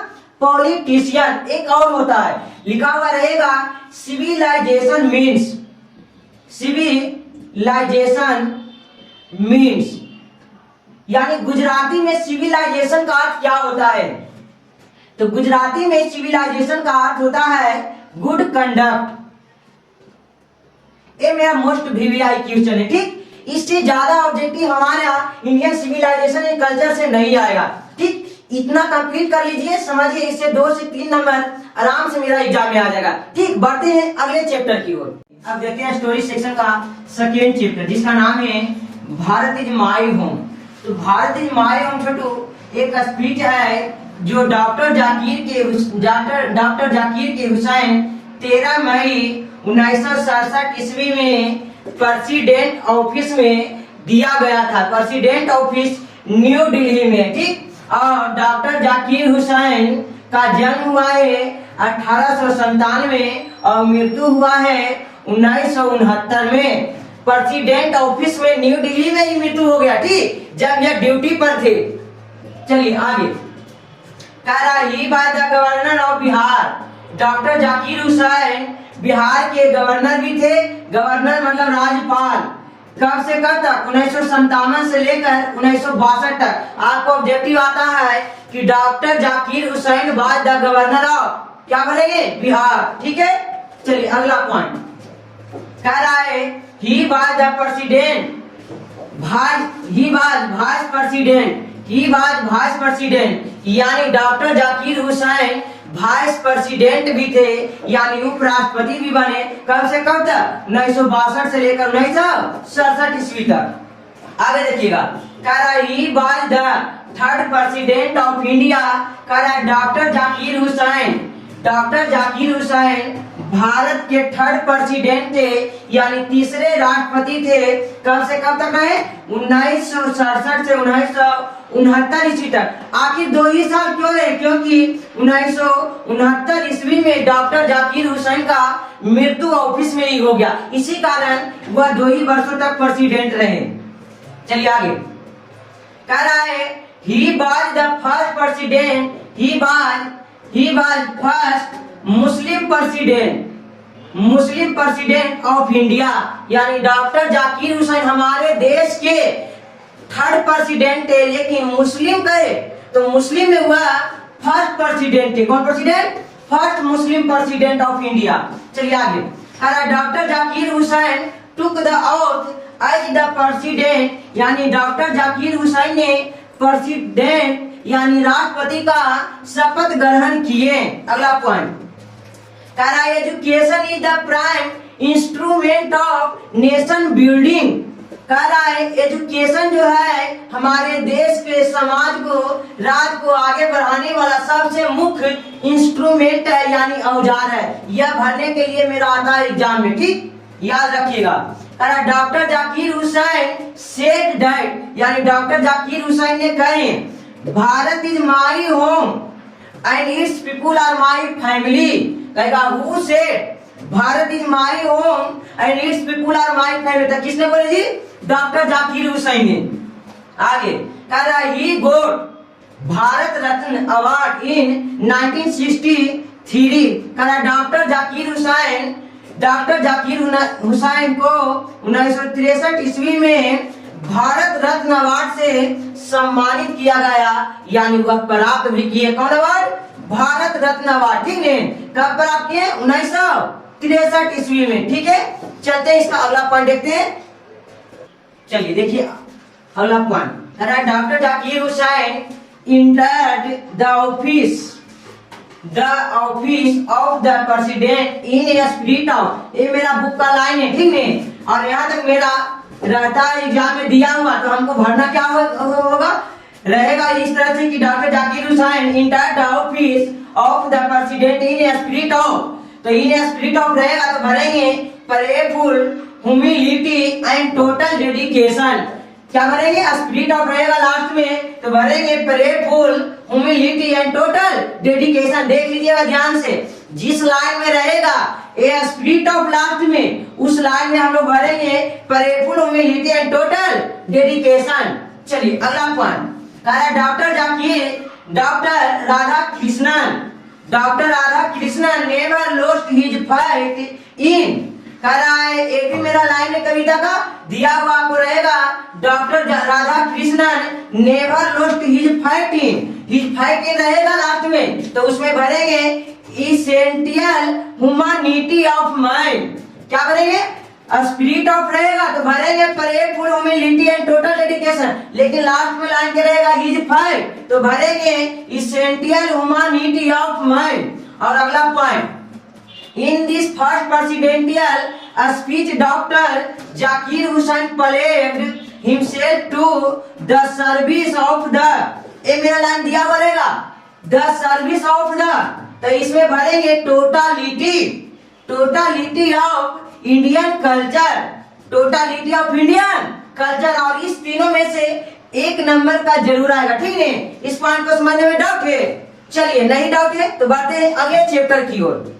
पॉलिटिशियन। एक और होता है, लिखा हुआ रहेगा सिविलाइजेशन मीन्स, सिविलाइजेशन मीन्स, यानी गुजराती में सिविलाइजेशन का अर्थ क्या होता है? तो गुजराती में सिविलाइजेशन का अर्थ होता है गुड कंडक्ट। ये मेरा मोस्ट वीवीआई क्वेश्चन है। ठीक, इससे ज्यादा ऑब्जेक्टिव हमारे यहाँ इंडियन सिविलाइजेशन एंड कल्चर से नहीं आएगा। ठीक, इतना कंप्लीट कर लीजिए, समझिए, इससे 2 से 3 नंबर आराम से मेरा एग्जाम में आ जाएगा। ठीक, बढ़ते हैं अगले चैप्टर की ओर। अब देखते हैं स्टोरी सेक्शन का सेकेंड चैप्टर, जिसका नाम है भारत इज माई होम। तो भारत इज माई होम छोटू एक स्पीच है जो डॉक्टर जाकिर के हुसैन 13 मई 1967 ईस्वी में प्रेसिडेंट ऑफिस में दिया गया था। प्रेसिडेंट ऑफिस न्यू दिल्ली में। ठीक, और डॉक्टर जाकिर हुसैन का जन्म हुआ है 1897 और मृत्यु हुआ है 1969 में। प्रेसिडेंट ऑफिस में न्यू दिल्ली में ही मृत्यु हो गया। ठीक, जब यह ड्यूटी पर थे। चलिए आगे। कह रहा he by the governor of Bihar, doctor Zakir Hussain Bihar के गवर्नर भी थे। गवर्नर मतलब राज्यपाल। कब से कब तक? 1957 से लेकर 1962 तक। आपको ऑब्जेक्टिव आता है कि doctor Zakir Hussain was the governor of, क्या बोलेंगे? बिहार। ठीक है, चलिए अगला पॉइंट। कह रहा है he was the president, he was vice president, he was vice president, यानी doctor Zakir Hussain vice president भी थे, यानी उपराष्ट्रपति भी बने। कब से कब तक? 1962 से लेकर 1967 ईस्वी तक। आगे देखिएगा, कह रहा ही was the third president of India. कह रहा है डॉक्टर जाकिर हुसैन, डॉक्टर जाकिर हुसैन भारत के थर्ड प्रेसिडेंट थे, यानी तीसरे राष्ट्रपति थे। कब से कब तक रहे? 1967 से 1969 ईस्वी तक। आखिर 2 ही साल क्यों रहे? क्योंकि 1969 ईस्वी में डॉक्टर जाकिर हुसैन का मृत्यु ऑफिस में ही हो गया, इसी कारण वह 2 ही वर्षों तक प्रेसिडेंट रहे। चलिए आगे, कह रहा है he was the first president, he was first Muslim president of India, यानी डॉक्टर जाकिर हुसैन हमारे देश के थर्ड प्रेसिडेंट है, लेकिन मुस्लिम कहे तो मुस्लिम में हुआ फर्स्ट प्रेसिडेंट है। कौन president? First Muslim president of India. चलिए आगे, doctor Zakir Hussain took the oath as the president, यानी डॉक्टर जाकिर हुसैन ने प्रेसिडेंट यानी राष्ट्रपति का शपथ ग्रहण किए। अगला पॉइंट कह रहा है education is the prime instrument of nation building. कह रहा है एजुकेशन जो है हमारे देश के समाज को, राज्य को आगे बढ़ाने वाला सबसे मुख्य इंस्ट्रूमेंट है, यानी औजार है। यह भरने के लिए मेरा आता है एग्जाम में, ठीक याद रखिएगा। Doctor Zakir Hussain said that, यानी डॉक्टर जाकिर हुसैन ने कहे Bharat is my home and its people are my family. कहेगा who said Bharat is my home and its people are my family. किसने बोले जी? डॉक्टर जाकिर हुसैन ने। आगे कह रहा है ही गोट भारत रत्न अवार्ड इन 1963। कह रहा डॉक्टर जाकिर हुसैन को 1963 ईस्वी में भारत रत्न अवार्ड से सम्मानित किया गया, यानी वह प्राप्त भी किए। कौन अवार्ड? भारत रत्न अवार्ड, ठीक है। कब प्राप्त किए? 1963 ईस्वी में, ठीक है। चलते हैं इसका अगला पॉइंट देखते हैं। चलिए देखिए अगला point, doctor Zakir Hussain entered the office of the president in a spirit of, ये मेरा बुक का लाइन है, ठीक है। और यहाँ तक मेरा रहता है एग्जाम में दिया हुआ, तो हमको भरना क्या होगा रहेगा इस तरह से कि doctor Zakir Hussain entered the office of the president in a spirit of, तो इन ए स्पिरिट ऑफ रहेगा तो भरेंगे prayerful humility and total dedication. क्या भरेंगे? स्पिरिट ऑफ रहेगा लास्ट में, तो भरेंगे prayerful humility and total dedication. देख लीजिएगा ध्यान से, जिस लाइन में रहेगा ए स्पिरिट ऑफ लास्ट में, उस लाइन में हम लोग भरेंगे prayerful humility and total dedication. चलिए अगला point, doctor Radha Krishnan never lost his fight in. कह रहा है एक भी मेरा लाइन में कविता का दिया हुआ आपको रहेगा, doctor Radha Krishnan never lost his fight in रहेगा लास्ट में, तो उसमें भरेंगे इसेंशियल ह्यूमैनिटी ऑफ माइंड। क्या भरेंगे? स्पिरिट ऑफ रहेगा तो भरेंगे prayerful humility and total dedication, लेकिन लास्ट में लाइन के रहेगा हिज फाइट, तो भरेंगे इसेंशियल ह्यूमैनिटी ऑफ माइंड। और अगला point, in this first presidential speech Dr. Zakir Hussain pledged himself to the service of the, ये मेरा लाइन दिया बनेगा the service of the, तो इसमें भरेंगे टोटालिटी ऑफ इंडियन कल्चर, और इस तीनों में से एक नंबर का जरूर आएगा, ठीक है। इस पॉइंट को समझने में डाउट है? चलिए नहीं डाउट है तो बढ़ते हैं अगले चैप्टर की ओर।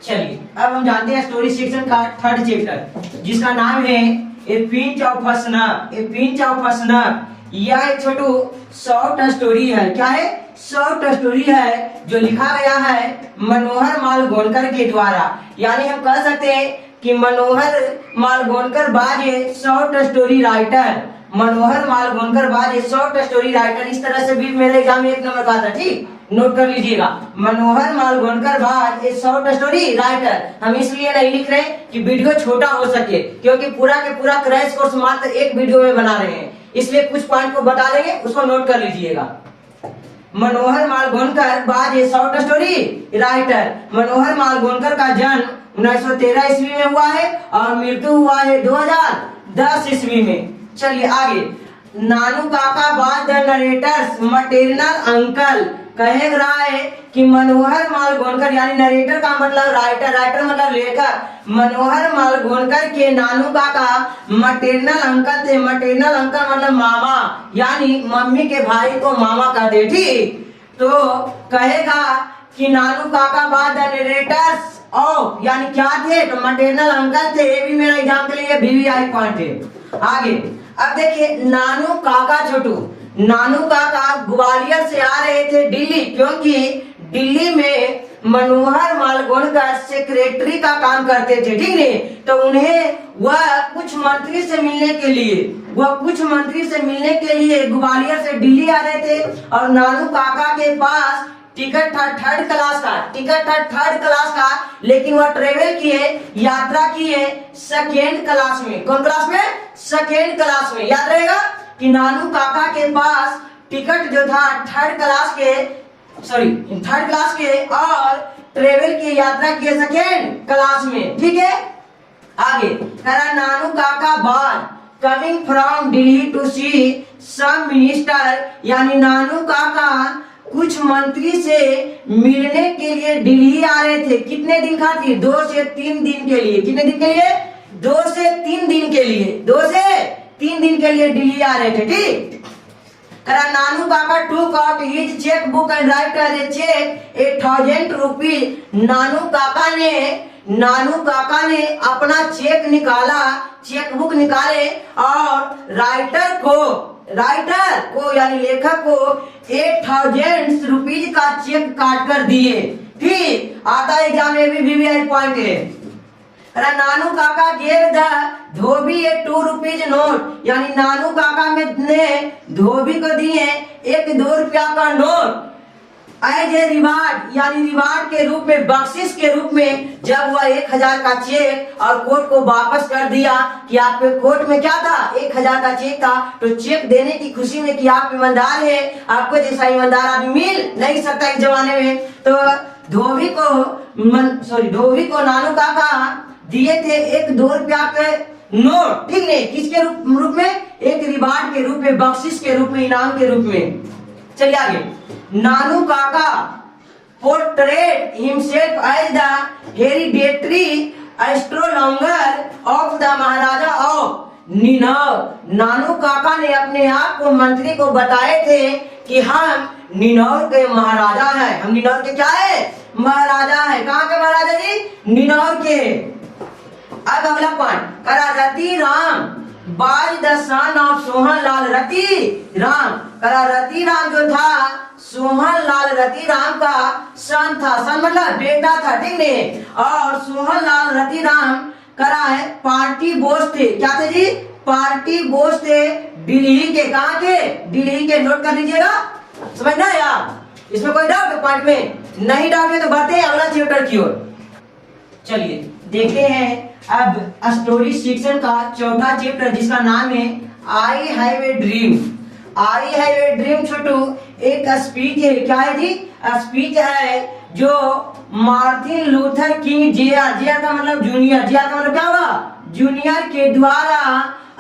चलिए अब हम जानते हैं स्टोरी सेक्शन का थर्ड चैप्टर, जिसका नाम है ए पिंच ऑफ स्नफ। यह एक छोटू शॉर्ट स्टोरी है। क्या है? शॉर्ट स्टोरी है जो लिखा गया है मनोहर मालगोनकर के द्वारा, यानी हम कह सकते हैं कि मनोहर मालगोनकर बाजे short story writer, short story writer. इस तरह से भी मेरे एग्जाम में 1 नंबर का था, ठीक, नोट कर लीजिएगा। मनोहर मालगोनकर बाज ए शॉर्ट स्टोरी राइटर। हम इसलिए नहीं लिख रहे कि वीडियो छोटा हो सके, क्योंकि पूरा के पूरा क्रैश कोर्स मात्र एक वीडियो में बना रहे हैं, इसलिए कुछ पॉइंट को बता देंगे, उसको नोट कर लीजिएगा। मनोहर मालगोनकर बाज ए शॉर्ट स्टोरी राइटर। मनोहर मालगोनकर का जन्म 1913 ईस्वी में हुआ है और मृत्यु हुआ है 2010 ईस्वी में। चलिए आगे। नानू काका was the narrator's material uncle. कह रहा है कि मनोहर मालगोनकर यानी नरेटर का मतलब राइटर, राइटर मतलब लेखक, मनोहर मालगोनकर के नानू काका मटेरियल अंकल थे। मटेरियल अंकल मतलब मामा, यानी मम्मी के भाई को मामा कहते। ठीक, तो कहेगा कि नानू काका बाद नरेटर्स ऑफ यानी क्या थे, तो मटेरियल अंकल थे। ये भी मेरा एग्जाम के लिए वीवीआई पॉइंट है। आगे अब देखिए, नानू काका छोटू, नानू काका ग्वालियर से आ रहे थे दिल्ली, क्योंकि दिल्ली में मनोहर मालगोनकर सेक्रेटरी का काम करते थे। ठीक है, तो उन्हें वह कुछ मंत्री से मिलने के लिए ग्वालियर से दिल्ली आ रहे थे। और नानू काका के पास टिकट था थर्ड क्लास का, लेकिन वह ट्रेवल किए, यात्रा किए सेकेंड क्लास में। कौन क्लास में? सेकेंड क्लास में। याद रहेगा कि नानू काका के पास टिकट जो था थर्ड क्लास के और ट्रेवल की यात्रा किए सेकेंड क्लास में। ठीक है, आगे करा नानू काका बाद coming from Delhi to see some minister, यानी नानू काका कुछ मंत्री से मिलने के लिए दिल्ली आ रहे थे। कितने दिन खातिर? 2 से 3 दिन के लिए। कितने दिन के लिए? 2 से 3 दिन के लिए। 2 से 3 दिन के लिए दिल्ली आ रहे थे। ठीक, Nanu Kaka took out his cheque book and wrote a cheque 1000 rupees. Nanu Kaka ने अपना चेक निकाला, चेक बुक निकाले और राइटर को यानी लेखक को 8000 रुपीज का चेक काट कर दिए। ठीक, आता एग्जाम में भी वीवीआई पॉइंट है। नानू काका gave the Dhobi A 2 rupees note, यानी नानू काका ने धोबी को दिए 1-2 रुपया का नोट। एज ए रिवार्ड यानी रिवार्ड के रूप में, बख्शिश के रूप में, जब वह 1000 का चेक और कोर्ट को वापस कर दिया कि आपके कोर्ट में क्या था, 1000 का चेक था, तो चेक देने की खुशी में कि आप ईमानदार है, आपको जैसा ईमानदार आदमी मिल नहीं सकता इस जमाने में, तो धोबी को नानू काका दिए थे 1-2 रुपया के नोट। ठीक है, किसके रूप में? एक रिवार्ड के रूप में, बख्शिश के रूप में, इनाम के रूप में। चलिए आगे। Nanu Kaka portrayed himself as the hereditary astrologer of the Maharaja of Ninaur. Nanu Kaka ने अपने आप को मंत्री को बताए थे कि हम निनौर के महाराजा हैं। हम निनौर के क्या है? महाराजा है। कहाँ के महाराजा जी? निनौर के। अब अगला पॉइंट करा Rati Ram was the son of Sohan Lal. Rati Ram जो था सोहन लाल रति राम का सन था। सन मतलब बेटा था। ठीक है, और सोहन लाल रति राम करा है पार्टी बोस थे। क्या थे जी? पार्टी बोस थे दिल्ली के। कहाँ के? दिल्ली के। नोट कर लीजिएगा, समझना यार। इसमें कोई डाउट है पॉइंट में? नहीं डाउट है तो बढ़ते हैं अगला चैप्टर की ओर। चलिए देखते हैं अब स्टोरी सेक्शन का चौथा चैप्टर, जिसका नाम है I have a dream. I have a dream Chhotu एक स्पीच है। क्या है जी? स्पीच है जो मार्टिन लूथर किंग जूनियर का मतलब जूनियर, का मतलब क्या होगा? जूनियर के द्वारा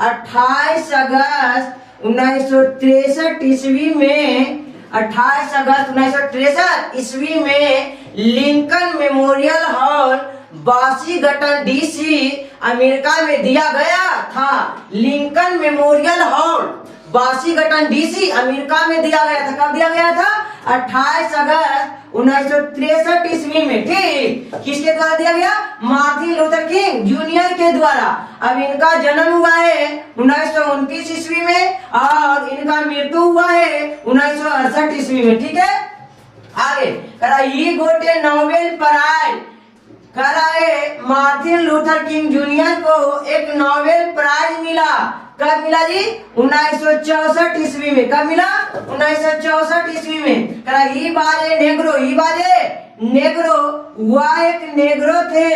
28 अगस्त 1963 ईस्वी में 28 अगस्त 1963 ईस्वी में Lincoln memorial hall Washington DC America में दिया गया था। Lincoln memorial hall Washington DC America में दिया गया था। कब दिया गया था? 28 अगस्त 1963 ईस्वी में। ठीक, किसके द्वारा दिया गया? मार्टिन लूथर किंग जूनियर के द्वारा। अब इनका जन्म हुआ है 1929 ईस्वी में और इनका मृत्यु हुआ है 1968 ईस्वी में। ठीक है, आगे करा ही गोटे नोबेल प्राइज। कराए मार्टिन लूथर किंग जूनियर को एक नोबेल प्राइज मिला। कब मिला जी? 1964 ईस्वी में। कब मिला? 1964 ईस्वी में। करा ही बाजे नेग्रो, वह एक नेग्रो थे।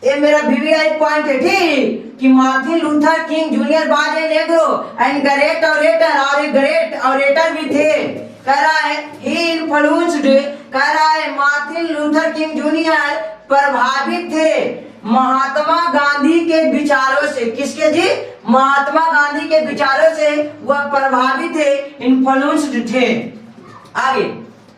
ये मेरा वीवीआई पॉइंट है ठीक, कि Martin Luther King junior was a Negro and great orator, और एक ग्रेट ऑरेटर भी थे। कह रहा है ही इन्फ्लुएंस्ड, कह रहा है मार्टिन लूथर किंग जूनियर प्रभावित थे महात्मा गांधी के विचारों से। किसके जी? महात्मा गांधी के विचारों से वह प्रभावित थे, इन्फ्लुएंस्ड थे। आगे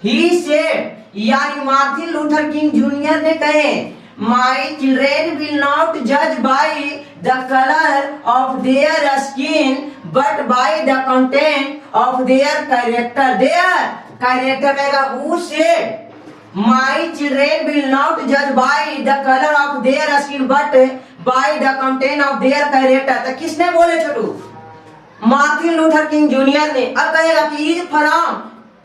ही सेड, यानी मार्टिन लूथर किंग जूनियर ने कहे माई चिल्ड्रेन विल नॉट जज by the colour of their skin but by the content of their character. Their character कहेगा who said my children will not जज by the colour of their skin but by the content of their character. तो किसने बोले Chhotu? Martin Luther King Junior ने। अब कहेगा कि is from,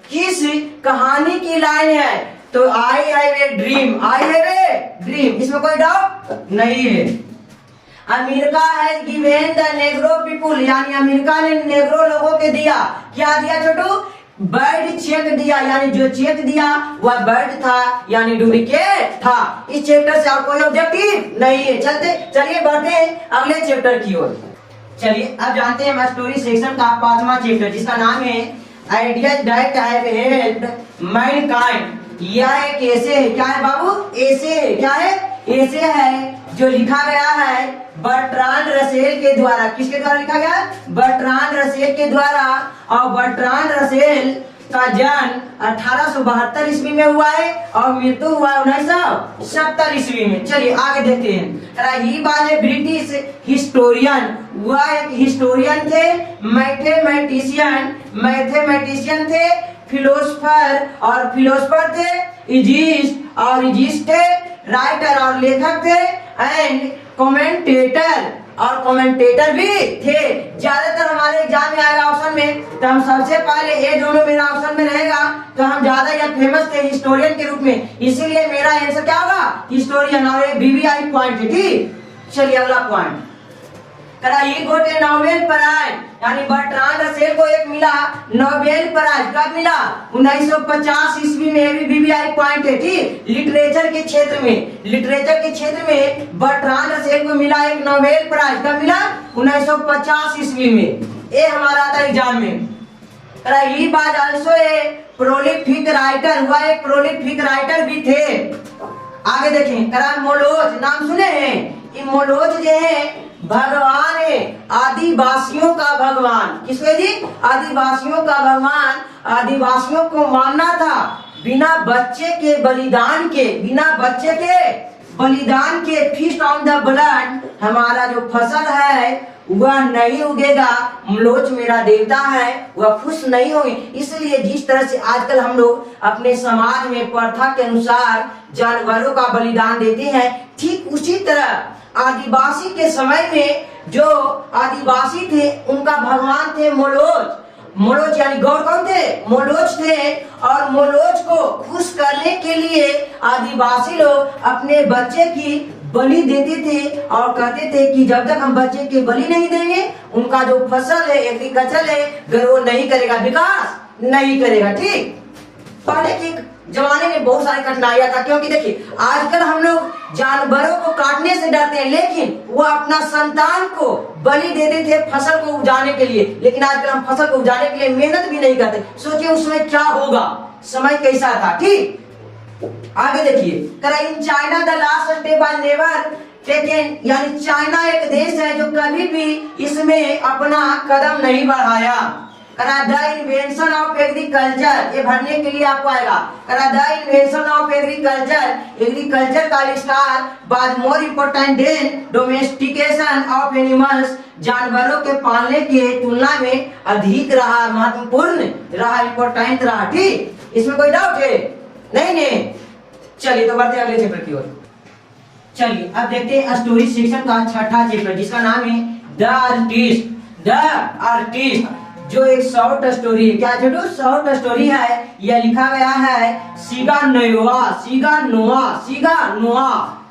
किस कहानी की लाइन है? तो आई have a dream, I have a dream, इसमें कोई डाउट नहीं है। America has given the Negro people, यानी अमेरिका ने नेग्रो लोगों के दिया, क्या दिया छोटू? बर्ड चेक दिया, यानी जो चेक दिया वह बर्ड था, यानी डुप्लीकेट था। इस चैप्टर से और कोई ऑब्जेक्टिव नहीं है। चलिए बढ़ते हैं अगले चैप्टर की ओर। चलिए अब जानते हैं स्टोरी सेक्शन का 5वां चैप्टर, जिसका नाम है ideas that have helped Mankind. यह एक ऐसे है, क्या है बाबू? ऐसे है, क्या है? ऐसे है जो लिखा गया है बर्ट्रांड रसेल के द्वारा। किसके द्वारा लिखा गया? बर्ट्रांड रसेल के द्वारा। और बर्ट्रांड रसेल का जन्म 1872 ईस्वी में हुआ है और मृत्यु हुआ 1970 ईस्वी में। चलिए आगे देखते हैं। He was a British historian, वह एक हिस्टोरियन थे, मैथमेटिशियन थे, फिलोसफर और फिलोसफर थे, इजिस्ट और इजिस्ट थे, राइटर और लेखक थे, एंड कमेंटेटर और कमेंटेटर भी थे। ज्यादातर हमारे एग्जाम में आएगा ऑप्शन में, तो हम सबसे पहले ये दोनों मेरा ऑप्शन में रहेगा, तो हम ज्यादा या फेमस थे हिस्टोरियन के रूप में, इसीलिए मेरा आंसर क्या होगा? हिस्टोरियन, और ये वीवीआई पॉइंट है ठीक। चलिए अगला पॉइंट। ही गोट ए नोबेल प्राइज, यानी बर्ट्रांड रसेल को एक मिला नोबेल प्राइज। कब मिला? 1950 ईस्वी में। भी वीवीआई पॉइंट है ठीक। लिटरेचर के क्षेत्र में बर्ट्रांड रसेल को मिला एक नोबेल प्राइज। कब मिला? 1950 ईस्वी में। ये हमारा आता है एग्जाम में। He was also a prolific writer, हुआ एक प्रोलिफिक राइटर भी थे। आगे देखें। मोलोज, नाम सुने हैं? ये मोलोज जो है भगवान है, आदिवासियों का भगवान। किसके जी? आदिवासियों का भगवान। आदिवासियों को मानना था बिना बच्चे के बलिदान के फीस्ट ऑन द ब्लड, हमारा जो फसल है वह नहीं उगेगा। मलोच मेरा देवता है, वह खुश नहीं होंगे। इसलिए जिस तरह से आजकल हम लोग अपने समाज में प्रथा के अनुसार जानवरों का बलिदान देते हैं, ठीक उसी तरह आदिवासी के समय में जो आदिवासी थे उनका भगवान थे मोलोच, यानी गौर कौन थे? मोलोच थे। और मोलोच को खुश करने के लिए आदिवासी लोग अपने बच्चे की बलि देते थे और कहते थे कि जब तक हम बच्चे की बलि नहीं देंगे उनका जो फसल है, एग्रीकल्चर है, ग्रो नहीं करेगा, विकास नहीं करेगा ठीक। पहले के जमाने में बहुत सारी कठिनाइयां था, क्योंकि देखिए आजकल हम लोग जानवरों को काटने से डरते हैं, लेकिन वो अपना संतान को बलि देते थे फसल को उगाने के लिए। लेकिन आजकल हम फसल को उगाने के लिए मेहनत भी नहीं करते। सोचिए उस समय क्या होगा, समय कैसा था ठीक। आगे देखिए। In China the last step by never taken, यानी चाइना एक देश है जो कभी भी इसमें अपना कदम नहीं बढ़ाया। द इन्वेंशन ऑफ एग्रीकल्चर, ये भरने के लिए आपको आएगा। द इन्वेंशन ऑफ एग्रीकल्चर का आविष्कार was more important then domestication of animals, जानवरों के पालने की तुलना में अधिक रहा, महत्वपूर्ण रहा, इम्पोर्टेंट रहा ठीक। इसमें कोई डाउट है? नहीं। चलिए तो बढ़ते अगले चैप्टर की ओर। चलिए अब देखते हैं स्टोरी सेक्शन का 6वां चैप्टर, जिसका नाम है द आर्टिस्ट, जो एक शॉर्ट स्टोरी है। क्या छोटू? शॉर्ट स्टोरी है। यह लिखा गया है सिगा नोआ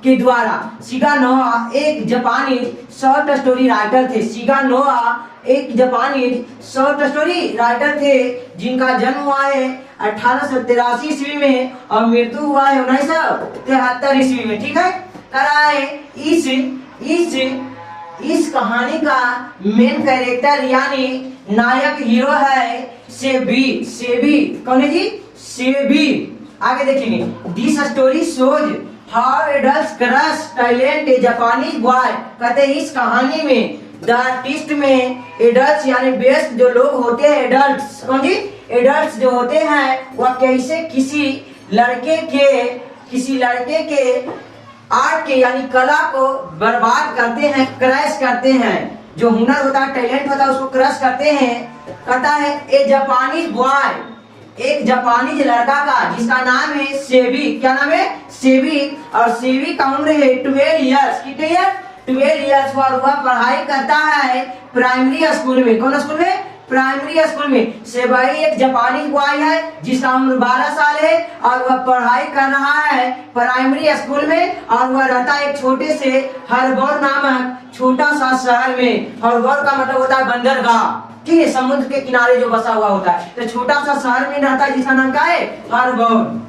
के द्वारा। सिगा नोआ एक जापानी शॉर्ट स्टोरी राइटर थे। सिगा नोआ एक जापानी शॉर्ट स्टोरी राइटर थे, जिनका जन्म हुआ है 1883 ईस्वी में और मृत्यु हुआ है 1973 ईस्वी में ठीक है। कराए इस कहानी का मेन कैरेक्टर यानी नायक हीरो है सेबी। कौन है जी? सेबी। आगे देखेंगे, this story shows how adults crush talent A Japanese boy. कहते हैं इस कहानी में द आर्टिस्ट में एडल्ट्स यानी बेस्ट जो लोग होते हैं, एडल्ट्स कौन जी? एडल्ट्स जो होते हैं वह कैसे किसी लड़के के आर्ट के यानी कला को बर्बाद करते हैं, क्रैश करते हैं। जो हुनर होता है, टैलेंट होता है, उसको क्रश करते हैं। कहता है ए जापानीज बॉय, एक जापानीज लड़का का जिसका नाम है सेबी। क्या नाम है? सेबी। और सेबी का उम्र है 12 इयर्स। कितने ईयर? 12 इयर्स। और वह पढ़ाई करता है प्राइमरी स्कूल में। कौन स्कूल में? प्राइमरी स्कूल में। सेबाई एक जापानी बॉय है जिसका उम्र 12 साल है और वह पढ़ाई कर रहा है प्राइमरी स्कूल में। और वह रहता है एक छोटे से हरबौर नामक छोटा सा शहर में। हरबौर का मतलब होता है बंदरगाह, ठीक है, समुद्र के किनारे जो बसा हुआ होता है। तो छोटा सा शहर में रहता है जिसका नाम क्या है? हरबौर।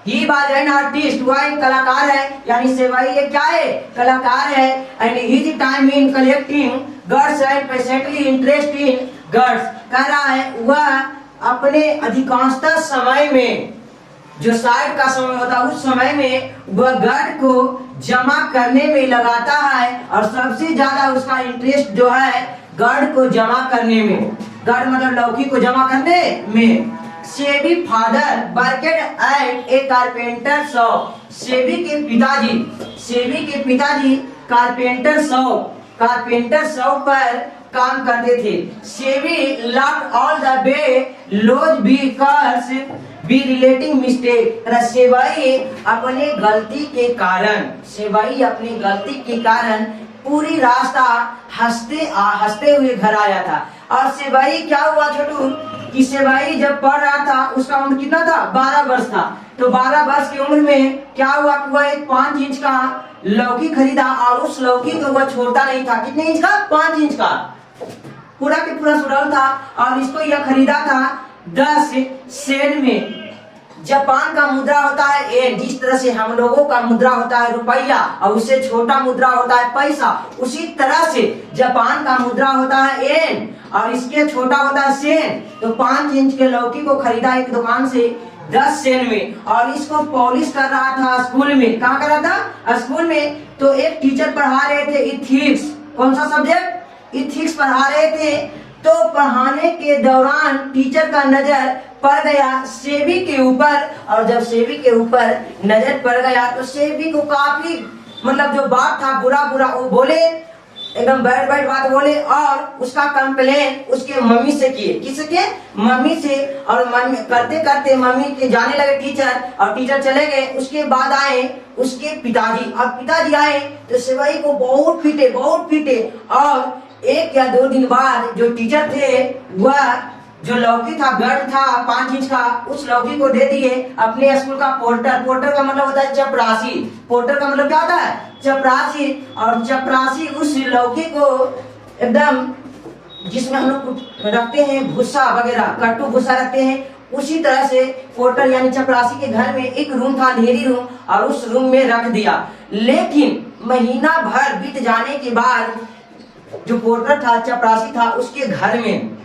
ही वाज एन आर्टिस्ट, वह एक कलाकार है, यानी सेवाई ये क्या है? कलाकार है। And his time in collecting gourds and patiently interest in gourds. कह रहा है वह अपने अधिकांशतः समय में, जो साइड का समय होता है उस समय में वह गर्ड को जमा करने में लगाता है। और सबसे ज्यादा उसका इंटरेस्ट जो है गर्ड को जमा करने में। गर्ड मतलब लौकी को जमा करने में। Sebi father worked at a carpenter shop. Sebi के पिताजी कारपेंटर शॉप पर काम करते थे। Sebi learn all the way laws because be relating mistake. सेवाई अपने गलती के कारण पूरी रास्ता हंसते हुए घर आया था। और सेवाई क्या हुआ छोटू कि सेवाई जब पढ़ रहा था उसका उम्र कितना था? 12 वर्ष था। तो 12 वर्ष की उम्र में क्या हुआ कि वह एक 5 इंच का लौकी खरीदा और उस लौकी को वह छोड़ता नहीं था। कितने इंच का? 5 इंच का पूरा के पूरा सुडल था। और इसको यह खरीदा था 10 सेन में। जापान का मुद्रा होता है एन, जिस तरह से हम लोगों का मुद्रा होता है रुपया और उससे छोटा मुद्रा होता है पैसा, उसी तरह से जापान का मुद्रा होता है एन और इसके छोटा होता है सेन। तो 5 इंच के लौकी को खरीदा एक दुकान से 10 सेन में और इसको पॉलिश कर रहा था स्कूल में। कहाँ कर रहा था? स्कूल में। तो एक टीचर पढ़ा रहे थे इथिक्स। कौन सा सब्जेक्ट? इथिक्स पढ़ा रहे थे। तो पढ़ाने के दौरान टीचर का नजर पड़ गया सेबी के ऊपर। और जब सेबी के ऊपर नजर पड़ गया तो सेबी को काफी मतलब जो बात था बुरा वो बोले, एकदम बैड बात बोले। और उसका कंप्लेन उसके मम्मी से किए। किसके? मम्मी से। और मम्मी करते करते मम्मी के जाने लगे टीचर और टीचर चले गए। उसके बाद आए उसके पिताजी और पिताजी आए तो सेवाई को बहुत पीटे। और 1 या 2 दिन बाद जो टीचर थे वह जो लौकी था गर्ड था 5 इंच का, उस लौकी को दे दिए अपने स्कूल का पोर्टर का मतलब होता है चपरासी। पोर्टर का मतलब क्या होता है? चपरासी। और चपरासी उस लौकी को एकदम जिसमें हम लोग रखते हैं भूसा वगैरह, कट्टू भूसा रखते हैं, उसी तरह से पोर्टर यानी चपरासी के घर में एक रूम था, अंधेरी रूम, और उस रूम में रख दिया। लेकिन महीना भर बीत जाने के बाद जो पोर्टर था, चपरासी था, उसके घर में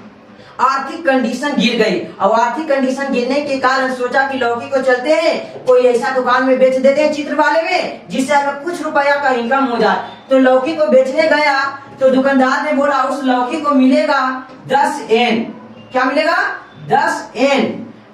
आर्थिक कंडीशन गिर गई। और आर्थिक कंडीशन गिरने के कारण सोचा कि लौकी को चलते हैं कोई ऐसा दुकान में बेच देते हैं चित्र वाले में जिससे हमें कुछ रुपया का इनकम हो जाए। तो लौकी को बेचने गया तो दुकानदार ने बोला उस लौकी को मिलेगा 10 एन। क्या मिलेगा? 10 एन।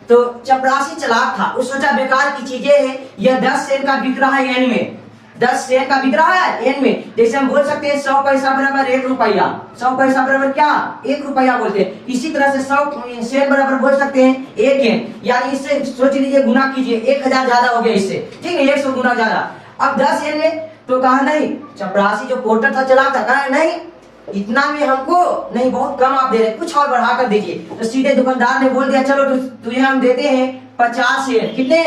तो चपरासी चालाक था, उस सोचा बेकार की चीजें है, यह 10 एन का बिक रहा है एन में, 10 सेन का बिक रहा है एन में। जैसे हम बोल सकते हैं 100 पैसा बराबर 1 रुपया, 100 पैसा बराबर क्या? 1 रुपया बोलते हैं। इसी तरह से 100 सेन बराबर बोल सकते हैं 1 एन। यानी इससे सोच लीजिए गुना कीजिए, 1000 ज्यादा हो गया इससे, ठीक है, 100 गुना ज्यादा। अब 10 एन में तो कहा नहीं, चपरासी जो पोर्टर था चला था, कहा नहीं इतना में हमको नहीं, बहुत कम आप दे रहे, कुछ और बढ़ा कर दीजिए। तो सीधे दुकानदार ने बोल दिया चलो तुझे हम देते हैं 50 एन। कितने?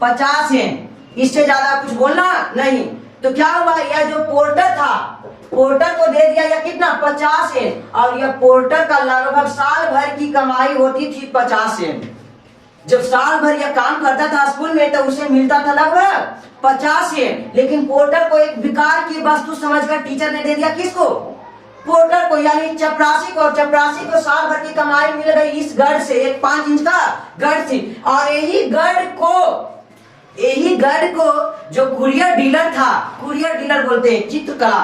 50 एन। इससे ज्यादा कुछ बोलना नहीं। तो क्या हुआ, यह जो पोर्टर था पोर्टर को दे दिया या कितना? 50 एन। और यह पोर्टर का लगभग साल भर की कमाई होती थी 50 एन। जब साल भर यह काम करता था स्कूल में तो उसे मिलता था लगभग 50 येन। लेकिन पोर्टर को एक बेकार की वस्तु समझकर टीचर ने दे दिया किसको? पोर्टर को, यानी चपरासी को। चपरासी को साल भर की कमाई मिल गई इस गढ़ से, एक 5 इंच का गढ़ थी। और यही गढ़ को जो कुरियर डीलर था, कुरियर डीलर बोलते हैं चित्रकला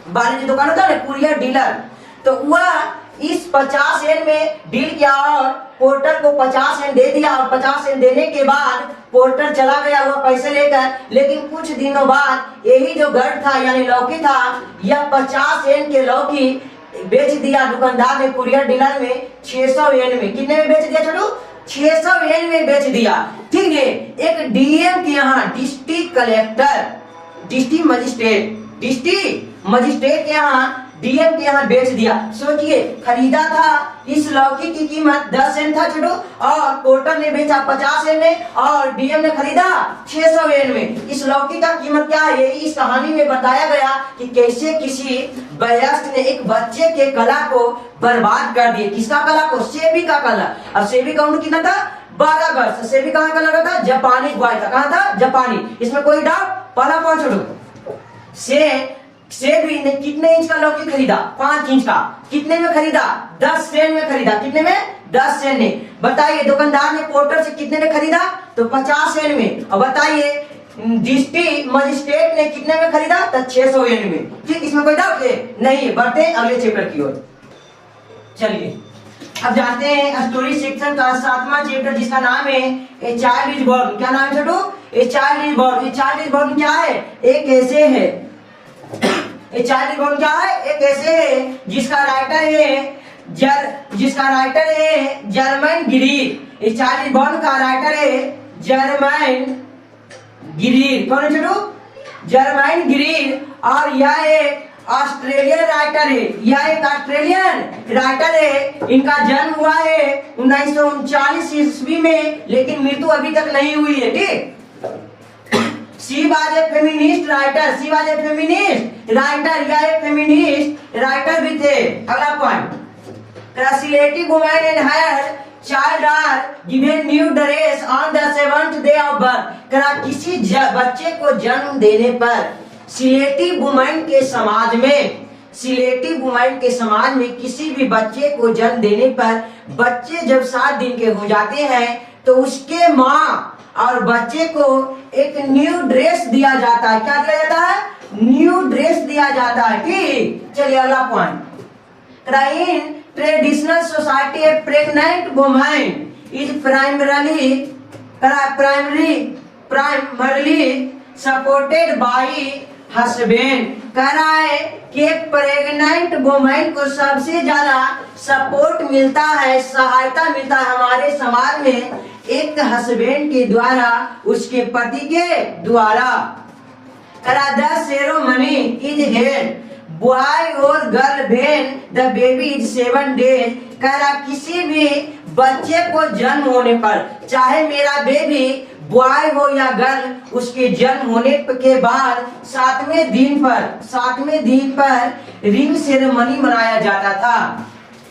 वाले जो दुकान होता है ना, कुरियर डीलर, तो वह इस 50 येन में डील किया और पोर्टर को 50 येन दे दिया। और 50 येन देने के बाद पोर्टर चला गया हुआ पैसे लेकर। लेकिन कुछ दिनों बाद यही जो गढ़ था यानी लौकी था, यह 50 येन के लौकी बेच दिया दुकानदार ने, कुरियर डीलर में 600 येन में। कितने में बेच दिया छोटू? 600 येन में बेच दिया। ठीक है, एक डीएम के यहाँ डिस्ट्रिक्ट कलेक्टर, डिस्ट्रिक्ट मजिस्ट्रेट के यहाँ, डीएम के यहाँ बेच दिया। सोचिए, खरीदा था इस लौकी की कीमत 10 येन था छोटू, और पोर्टर ने बेचा 50 येन में और डीएम ने खरीदा 600 येन में। इस लौकी का कीमत क्या है, यही इस कहानी में बताया गया कि कैसे किसी वयस्क ने एक बच्चे के कला को बर्बाद कर दिया। किसका कला को? सेबी का कला। अब सेबी का उम्र कितना था? 12 वर्ष। सेबी कहाँ का लगा था? जापानी बॉय था। कहाँ था? जापानी। इसमें कोई डाउट? पहला कौन छोटू? सेबी ने कितने इंच का लौकी खरीदा? 5 इंच का। कितने में खरीदा? 10 सेन में खरीदा। कितने में? 10 सेन ने। बताइए, दुकानदार ने पोर्टर से कितने में खरीदा? तो 50 सेन में। और बताइए, डिस्ट्रिक्ट मजिस्ट्रेट ने कितने में खरीदा? तो 600 येन में। ठीक, इसमें कोई डाउट है? नहीं। बढ़ते हैं अगले चैप्टर की ओर। चलिए अब जानते हैं स्टोरी सेक्शन का 7वां चैप्टर, जिसका नाम है ए चाइल्ड इज बॉर्न। क्या नाम है Chhotu? A child is born. A child is born क्या है? एक ऐसे है, ए चाइल्ड इज बॉर्न क्या है? एक ऐसे है जिसका राइटर है Germaine Greer. A child is born का राइटर है जर्मन गिरीर। कौन है छोटू? जर्मन गिरीर। और यह एक ऑस्ट्रेलियन राइटर है, यह एक ऑस्ट्रेलियन राइटर है। इनका जन्म हुआ है 1939 ईस्वी में, लेकिन मृत्यु अभी तक नहीं हुई है। ठीक, she was a feminist writer. She was a feminist writer, या एक फेमिनिस्ट राइटर भी थे। अगला point, selective women and her child are given new dress on the 7th day of birth. किसी बच्चे को जन्म देने पर सिलेक्टिव वुमेन के समाज में किसी भी बच्चे को जन्म देने पर बच्चे जब 7 दिन के हो जाते हैं तो उसके माँ और बच्चे को एक न्यू ड्रेस दिया जाता है। क्या दिया जाता है? न्यू ड्रेस दिया जाता है। ठीक, चलिए अगला point, in traditional society A pregnant women is primarily supported by husband. कह रहा है कि प्रेग्नेंट वुमेन को सबसे ज्यादा सपोर्ट मिलता है, सहायता मिलता है हमारे समाज में एक हस्बैंड के द्वारा, उसके पति के द्वारा। The ceremony is held boy और girl when the baby is 7 days. कह रहा किसी भी बच्चे को जन्म होने पर, चाहे मेरा बेबी बॉय हो या गर्ल, उसके जन्म होने के बाद 7वें दिन पर रिंग सेरेमनी मनाया जाता था।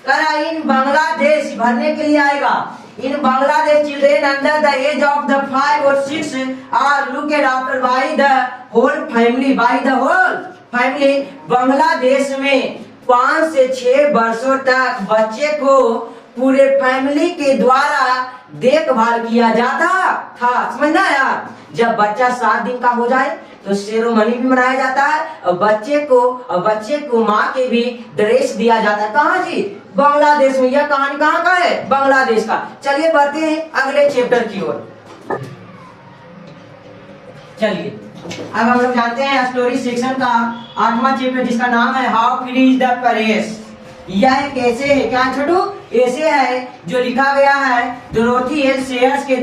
करा इन बांग्लादेश भरने के लिए आएगा। In Bangladesh children under the age of the 5 or 6 are looked after by the whole family. Bangladesh में 5 से 6 वर्षों तक बच्चे को पूरे फैमिली के द्वारा देखभाल किया जाता था। समझ ना यार? जब बच्चा 7 दिन का हो जाए तो सेरेमनी भी मनाया जाता है और बच्चे को माँ के भी ड्रेस दिया जाता है। कहाँ जी? बांग्लादेश में। यह कहानी कहाँ का है? बांग्लादेश का। चलिए बढ़ते हैं अगले चैप्टर की ओर। चलिए अब हम लोग जानते हैं स्टोरी सेक्शन का 8वां चैप्टर, जिसका नाम है हाउ फिनिश द परेश। यह कैसे है? क्या छोटू? ऐसे है जो लिखा गया है डोरोथी एल सेयर्स के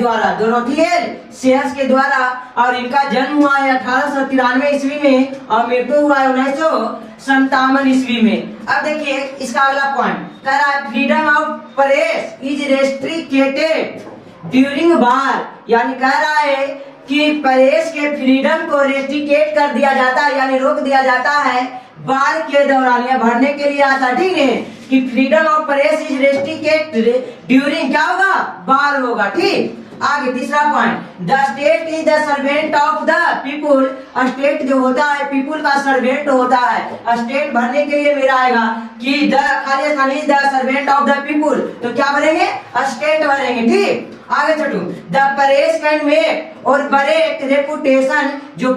द्वारा और इनका जन्म हुआ है 1893 ईस्वी में और मृत्यु हुआ है 1957 ईस्वी में। अब देखिए इसका अगला पॉइंट, कह रहा है freedom of press is restricted during war. यानी कह रहा है कि प्रेस के फ्रीडम को रेस्ट्रिकेट कर दिया जाता है, यानी रोक दिया जाता है बार के दौरान, या भरने के लिए आता, ठीक है, कि freedom of press is restricted during, क्या होगा, बार होगा, ठीक। आगे तीसरा point, the state is the servant of the people, state जो होता है पीपुल का सर्वेंट होता है। स्टेट भरने के लिए मेरा आएगा कि द खाली स्थान is the servant of the people, तो क्या भरेंगे, स्टेट भरेंगे, ठीक। आगे चलो, द प्रेस कैन मेक और ब्रेक रेपुटेशन, जो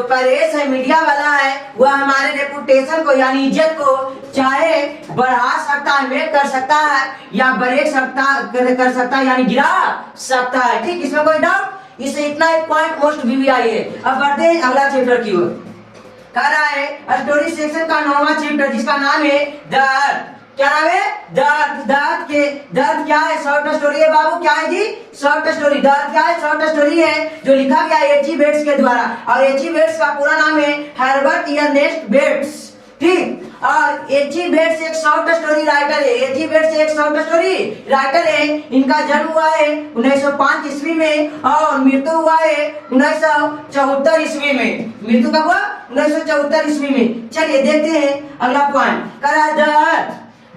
प्रेस है मीडिया वाला है, वह हमारे रेपुटेशन को यानी इज्जत को चाहे बढ़ा सकता है, मेक कर सकता है, या ब्रेक कर सकता है यानी गिरा सकता है, ठीक। इसमें कोई डाउट, इसे इतना एक पॉइंट मोस्ट वीवीआई है। अब बढ़ते हैं अगला चैप्टर की ओर। कह रहा है स्टोरी सेक्शन का 9वां चैप्टर जिसका नाम है दर्द, क्या नाम है, दर्द क्या है, शॉर्ट स्टोरी है बाबू, क्या है जी, शॉर्ट स्टोरी। दर्द क्या है, शॉर्ट स्टोरी है जो लिखा गया है एच.जी. वेट्स के द्वारा, और एच.जी. वेट्स का पूरा नाम है हर्बर्ट अर्नेस्ट वेट्स, ठीक। और एच.जी. वेट्स एक शॉर्ट स्टोरी राइटर है, एच.जी. वेट्स एक शॉर्ट स्टोरी राइटर है। इनका जन्म हुआ है 1905 ईस्वी में और मृत्यु हुआ है 1974 ईस्वी में। मृत्यु कब हुआ, 1974 ईस्वी में। चलिए देखते हैं अगला पॉइंट। करा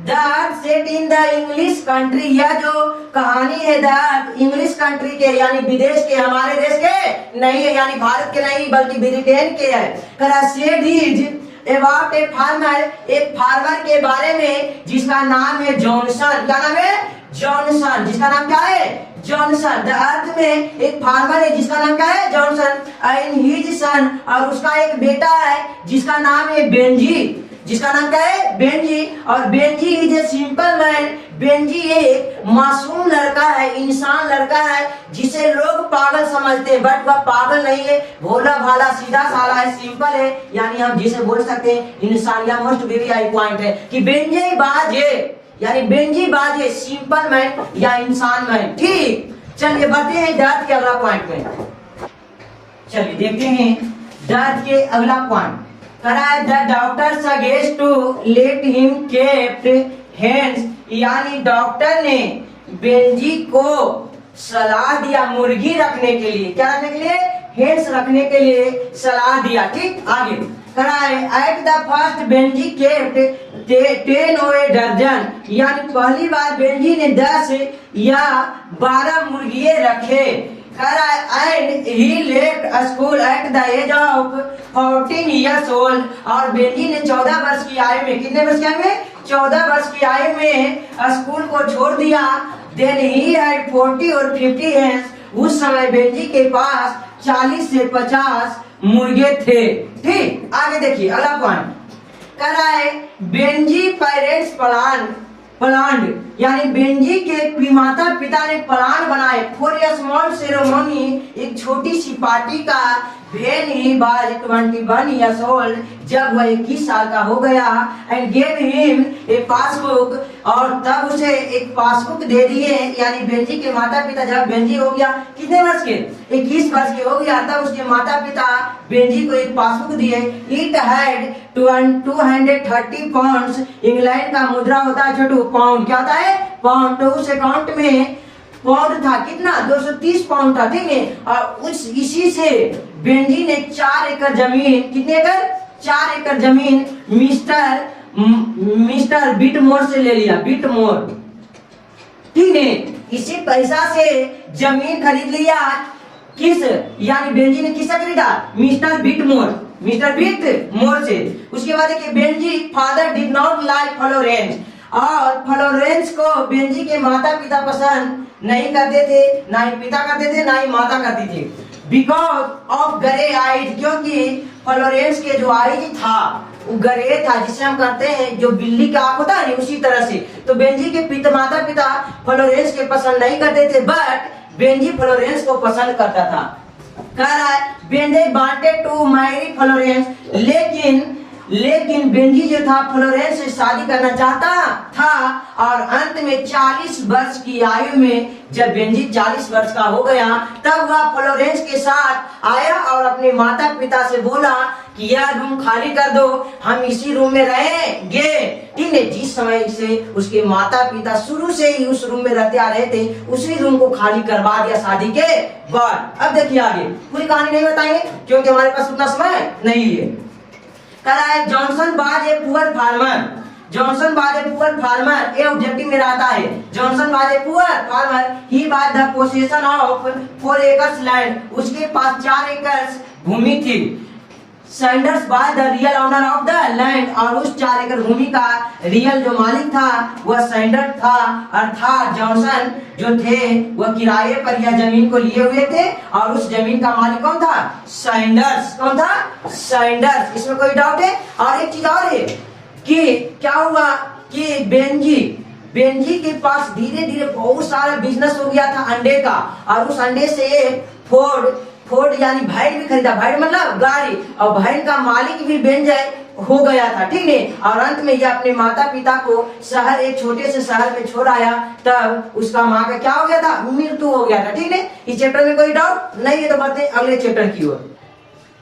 दर्द set in the English country, यह जो कहानी है दर्द इंग्लिश कंट्री के यानी विदेश के, हमारे देश के नहीं है, यानी भारत के नहीं बल्कि ब्रिटेन के है। करा set is about a farmer, एक फार्मर के बारे में जिसका नाम है जॉनसन, क्या नाम है, जॉनसन, जिसका नाम क्या है, जॉनसन। द अर्थ में एक फार्मर है जिसका नाम क्या है, जॉनसन, एंड हिज सन, और उसका एक बेटा है जिसका नाम है बेंजी, जिसका नाम क्या है, बेंजी। और Benji is a simple man, Benji एक मासूम लड़का है, इंसान लड़का है जिसे लोग पागल समझते हैं, बट वह पागल नहीं है, भोला भाला सीधा साला है, सिंपल है, यानी हम जिसे बोल सकते हैं इंसान। या मोस्ट वीवीआई पॉइंट है कि बेंजी बाज है, यानी बेंजी बाज है, सिंपल मैन या इंसान मैन, ठीक। चलिए बढ़ते हैं दर्द के अगला पॉइंट में। चलिए देखते हैं दर्द के अगला point. The doctor suggest to let him kept hence, यानी डॉक्टर ने बेंजी को सलाह दिया मुर्गी रखने के लिए, क्या रखने के लिए, हेंस रखने के लिए सलाह दिया, ठीक। आगे at the first Benji kept 10 or a dozen, यानी पहली बार बेंजी ने 10 या 12 मुर्गिए रखे। And he left school at the age of 14 years old, और बेंजी ने 14 वर्ष की आयु में, कितने वर्ष की आयु में, 14 वर्ष की आयु में स्कूल को छोड़ दिया। Then he had 40 or 50 hens, उस समय बेंजी के पास 40 से 50 मुर्गे थे, ठीक। आगे देखिए अगला पॉइंट। कह रहा है बेंजी पेरेंट्स प्लान, यानी बेंजी के माता पिता ने प्लान बनाए फॉर ए स्मॉल सेरेमनी, एक छोटी सी पार्टी का। When he was 21 years old, जब वह 21 साल का हो गया, and gave him a passbook, और तब उसे एक पासबुक दे दिए, यानी बेंजी के माता पिता जब बेंजी हो गया कितने वर्ष के, 21 वर्ष के हो गया, तब उसके माता पिता बेंजी को एक पासबुक दिए। It had 230 pounds, इंग्लैंड का मुद्रा होता है छोटू पाउंड, क्या होता है, पाउंड। तो उस अकाउंट में पाउंड था कितना, 230 पाउंड था, ठीक है। और उस इसी से बेंजी ने 4 एकड़ जमीन, कितने एकड़, 4 एकड़ जमीन मिस्टर बिटमोर से ले लिया, बिटमोर, ठीक है। इसी पैसा से जमीन खरीद लिया, किस, यानी बेंजी ने किससे खरीदा, मिस्टर बिटमोर से। उसके बाद देखिए Benji father did not like Florence, और फ्लोरेंस को बेंजी के माता पिता पसंद नहीं करते थे, ना ही पिता करते थे, ना ही माता करती थी। बिकॉज ऑफ ग्रे आइज, क्योंकि फ्लोरेंस के जो आइज था वो ग्रे था, जिसे हम कहते हैं जो बिल्ली का आंख होता है उसी तरह से। तो बेंजी के माता पिता फ्लोरेंस के पसंद नहीं करते थे, बट बेंजी फ्लोरेंस को पसंद करता था। कह रहा है Benji wanted to marry Florence, लेकिन लेकिन बेंजी जो था फ्लोरेंस से शादी करना चाहता था और अंत में 40 वर्ष की आयु में जब बेंजी 40 वर्ष का हो गया तब वह फ्लोरेंस के साथ आया और अपने माता पिता से बोला कि यह रूम खाली कर दो, हम इसी रूम में रहेंगे। ठीक है, जिस समय से उसके माता पिता शुरू से ही उस रूम में रहते आ रहे थे उसी रूम को खाली करवा दिया शादी के बाद। अब देखिए आगे, पूरी कहानी नहीं बताएंगे क्योंकि हमारे पास उतना समय नहीं है। कह रहा है Johnson was a poor farmer, Johnson was a poor farmer, ये ऑब्जेक्टिव में आता है। Johnson was a poor farmer, he was the possession of 4 acres land, उसके पास 4 एकड़ भूमि थी। Sanders was the real owner of the land, और उस 4 एकड़ भूमि का रियल जो मालिक था वह सैंडर्स था, अर्थात जॉनसन जो थे वह किराए पर यह जमीन को लिए हुए थे और उस जमीन का मालिक कौन था? सैंडर्स। कौन था? सैंडर्स। इसमें कोई डाउट है? और एक चीज और है कि क्या हुआ कि बेंजी के पास धीरे धीरे बहुत सारा बिजनेस हो गया था अंडे का, और उस अंडे से फोर्ड यानी भैंस भी खरीदा, भैंस मतलब गाड़ी, और भैंस का मालिक भी बेंजय हो गया था। ठीक है, और अंत में यह अपने माता पिता को शहर, एक छोटे से शहर में छोड़ आया, तब उसका माँ का क्या हो गया था? मृत्यु हो गया था। ठीक है, इस चैप्टर में कोई डाउट नहीं है तो बढ़ते हैं अगले चैप्टर की ओर।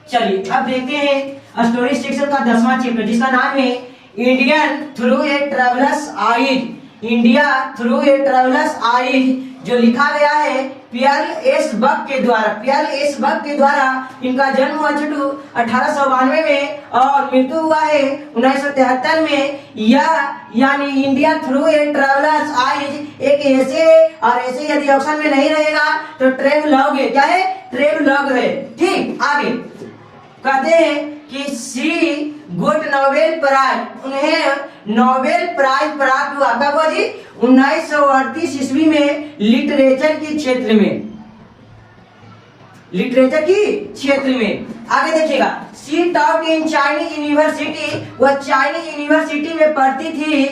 चलिए अब देखते हैं स्टोरी सेक्शन का 10वां चैप्टर जिसका नाम है Indian through a travellers eyes. India through a travellers eyes जो लिखा गया है पियर एस बक के द्वारा। पियर एस बक के द्वारा इनका जन्म हुआ 1892 में और मृत्यु हुआ है 1973 में। यह यानी India through a travellers eyes एक ऐसे, और ऐसे यदि ऑप्शन में नहीं रहेगा तो ट्रेवलॉग है। क्या है? ट्रेवलॉग है। ठीक, आगे कहते हैं कि सी गोट नोबेल प्राइज, उन्हें नोबेल प्राइज प्राप्त हुआ। कब हुआ जी? 1938 ईस्वी में लिटरेचर की क्षेत्र में, लिटरेचर की क्षेत्र में। आगे देखिएगा, she taught in Chinese university, वह चाइनीज यूनिवर्सिटी में पढ़ती थी।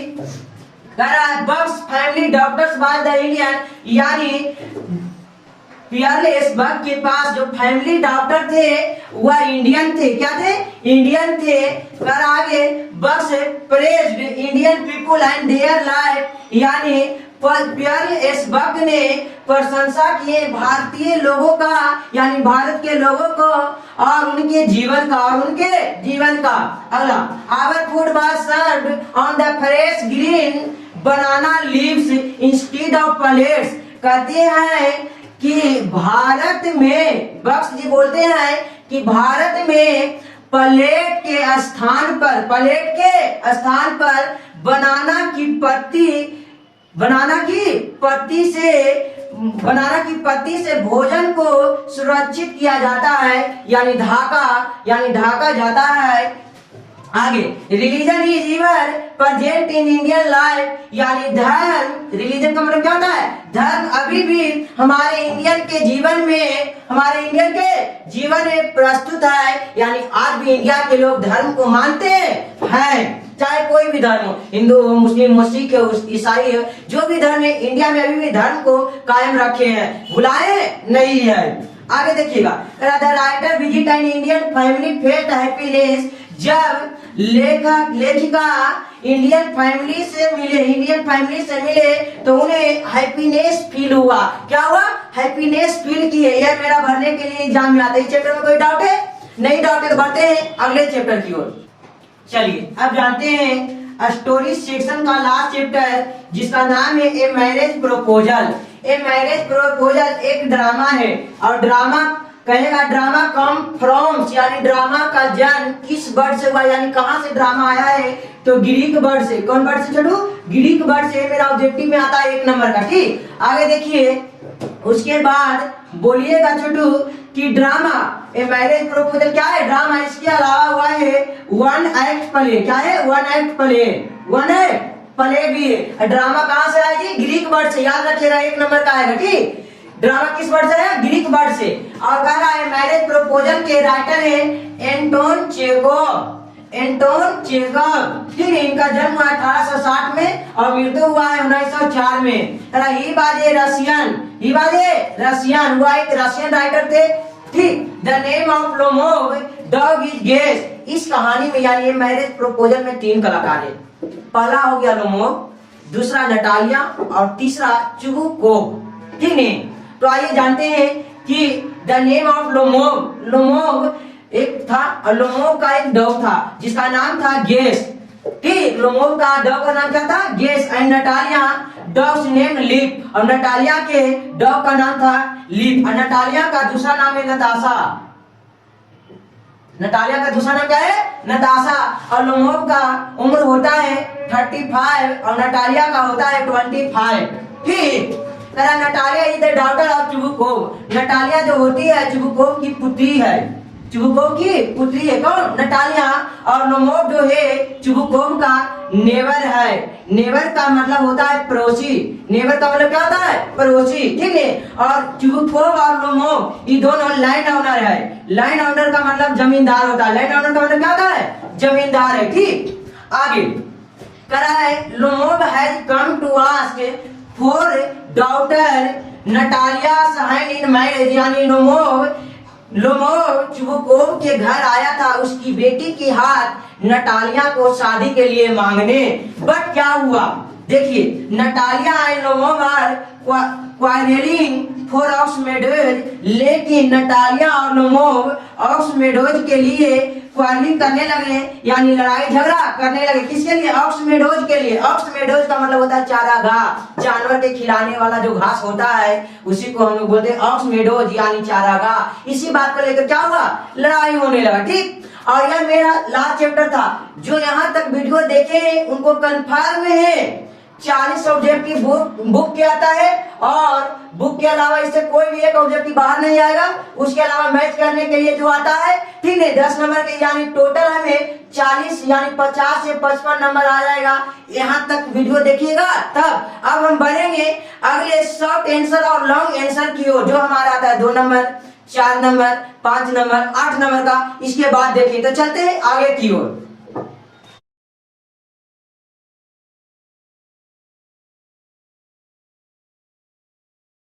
Buck's family doctors by the Indian, यानी पियरलेस बक के पास जो फैमिली डॉक्टर थे वह इंडियन थे। क्या थे? इंडियन थे। पर आगे Buck's praised Indian people and their life, यानी पियरलेस बक ने प्रशंसा किए भारतीय लोगों का, यानी भारत के लोगों को और उनके जीवन का, और उनके जीवन का। अगला, our food was served on the fresh green banana leaves instead of plates. कहते हैं कि भारत में, बक्स जी बोलते हैं कि भारत में प्लेट के स्थान पर, प्लेट के स्थान पर बनाना की पत्ती से भोजन को सुरक्षित किया जाता है, यानी ढाका जाता है। आगे, religion is इवर present in Indian life, यानी धर्म, रिलीजन का मतलब क्या होता है? धर्म अभी भी हमारे इंडियन के जीवन में, प्रस्तुत है, यानी आज भी इंडिया के लोग धर्म को मानते हैं, चाहे कोई भी धर्म हो, हिंदू हो, मुस्लिम हो, सिख हो, ईसाई हो, जो भी धर्म है इंडिया में अभी भी धर्म को कायम रखे हैं, भुलाए नहीं है। आगे देखिएगा, the writer visit an Indian family felt happiness, जब लेखिका इंडियन फैमिली से मिले तो उन्हें हैप्पीनेस फील हुआ। क्या हुआ? हैप्पीनेस फील की है। यह मेरा भरने के लिए एग्जाम में आता है। इस चैप्टर में कोई डाउट है? नहीं डाउट है तो बढ़ते हैं अगले चैप्टर की ओर। चलिए अब जानते हैं स्टोरी सेक्शन का लास्ट चैप्टर जिसका नाम है a marriage proposal. A marriage proposal एक ड्रामा है, और ड्रामा कहेगा ड्रामा कम फ्रॉम, यानी ड्रामा का जन्म किस वर्ड से हुआ, यानी कहां से ड्रामा आया है? तो ग्रीक वर्ड से। कौन वर्ड से छोटू? ग्रीक वर्ड से। मेरा ऑब्जेक्टिव में आता है 1 नंबर का। ठीक, आगे देखिए, उसके बाद बोलिएगा छोटू कि ड्रामा ए मैरिज प्रपोजल क्या है? ड्रामा। इसके अलावा हुआ है 1 एक्ट प्ले। क्या है? 1 एक्ट प्ले, 1 एक्ट प्ले भी है। ड्रामा कहां से आएगी? ग्रीक वर्ड से। याद रखिएगा 1 नंबर का आएगा। ठीक, ड्रामा किस वर्ड से है? ग्रीक वर्ड से। और कह रहा है मैरिज प्रपोजल के राइटर है एंटोन चेखोव। ठीक है, इनका जन्म हुआ 1860 में और मृत्यु हुआ है 1904 में। ही वाज ए रशियन, हुआ एक रशियन राइटर थे। ठीक, the name of Lomov dog is Guess, इस कहानी में यानी मैरिज प्रपोजल में 3 कलाकार है। पहला हो गया लोमोव, दूसरा नटालिया और तीसरा चुबुकोव। ठीक है, तो आइए जानते हैं कि the name of Lomov. Lomov एक था और लोमोव का एक डॉग था जिसका नाम था गेस। ठीक, लोमोव का डॉग का नाम क्या था? Guess. And Natalia dog's name lip, और नटालिया के डॉग का नाम था लिप। और नटालिया का दूसरा नाम है नताशा। नटालिया का दूसरा नाम क्या है? नताशा। और लोमोव का उम्र होता है 35 और नटालिया का होता है 25। ठीक, Natalia is the daughter of Chubukov. Natalia जो होती है चुबुकोव की पुत्री है। चुबुकोव की पुत्री है कौन? नटालिया। और लोमोव जो है चुबुकोव का नेवर है। नेवर का मतलब होता है पड़ोसी। नेवर का मतलब क्या होता है? पड़ोसी। ठीक है, और चुबुकोव और लोमोव ये दोनों लैंड ओनर है। लैंड ओनर का मतलब जमींदार होता है। लैंड ओनर का मतलब क्या होता है? जमींदार है। ठीक, आगे कह रहा है Lomov has come to ask for daughter Natalia's hand in marriage. यानी लोमोव चुबुकोव के घर आया था उसकी बेटी की हाथ नटालिया को शादी के लिए मांगने। बट क्या हुआ? देखिए, Natalia and Lomov are quarrelling for Oxen Meadows. लेकिन नटालिया और लोमोव ऑक्समेडोज के लिए क्वारेलिंग करने लगे, यानी लड़ाई झगड़ा करने लगे। किसके लिए? ऑक्समेडोज के लिए। ऑक्समेडोज का मतलब होता है चारागाह, जानवर के खिलाने वाला जो घास होता है उसी को हम लोग बोलते हैं ऑक्समेडोज यानी चारागाह। इसी बात को लेकर क्या हुआ? लड़ाई होने लगा। ठीक, और यह मेरा लास्ट चैप्टर था। जो यहाँ तक वीडियो देखे उनको कंफर्म है 40 ऑब्जेक्टिव बुक के आता है, और बुक के अलावा इससे कोई भी एक ऑब्जेक्टिव बाहर नहीं आएगा। उसके अलावा मैच करने के लिए जो आता है, ठीक है, 10 नंबर के, यानी टोटल हमें 40 यानी 50 से 55 नंबर आ जाएगा। यहाँ तक वीडियो देखिएगा तब। अब हम बढ़ेंगे अगले शॉर्ट आंसर और लॉन्ग आंसर की ओर, जो हमारा आता है 2 नंबर, 4 नंबर, 5 नंबर, 8 नंबर का। इसके बाद देखिए, तो चलते हैं आगे की ओर।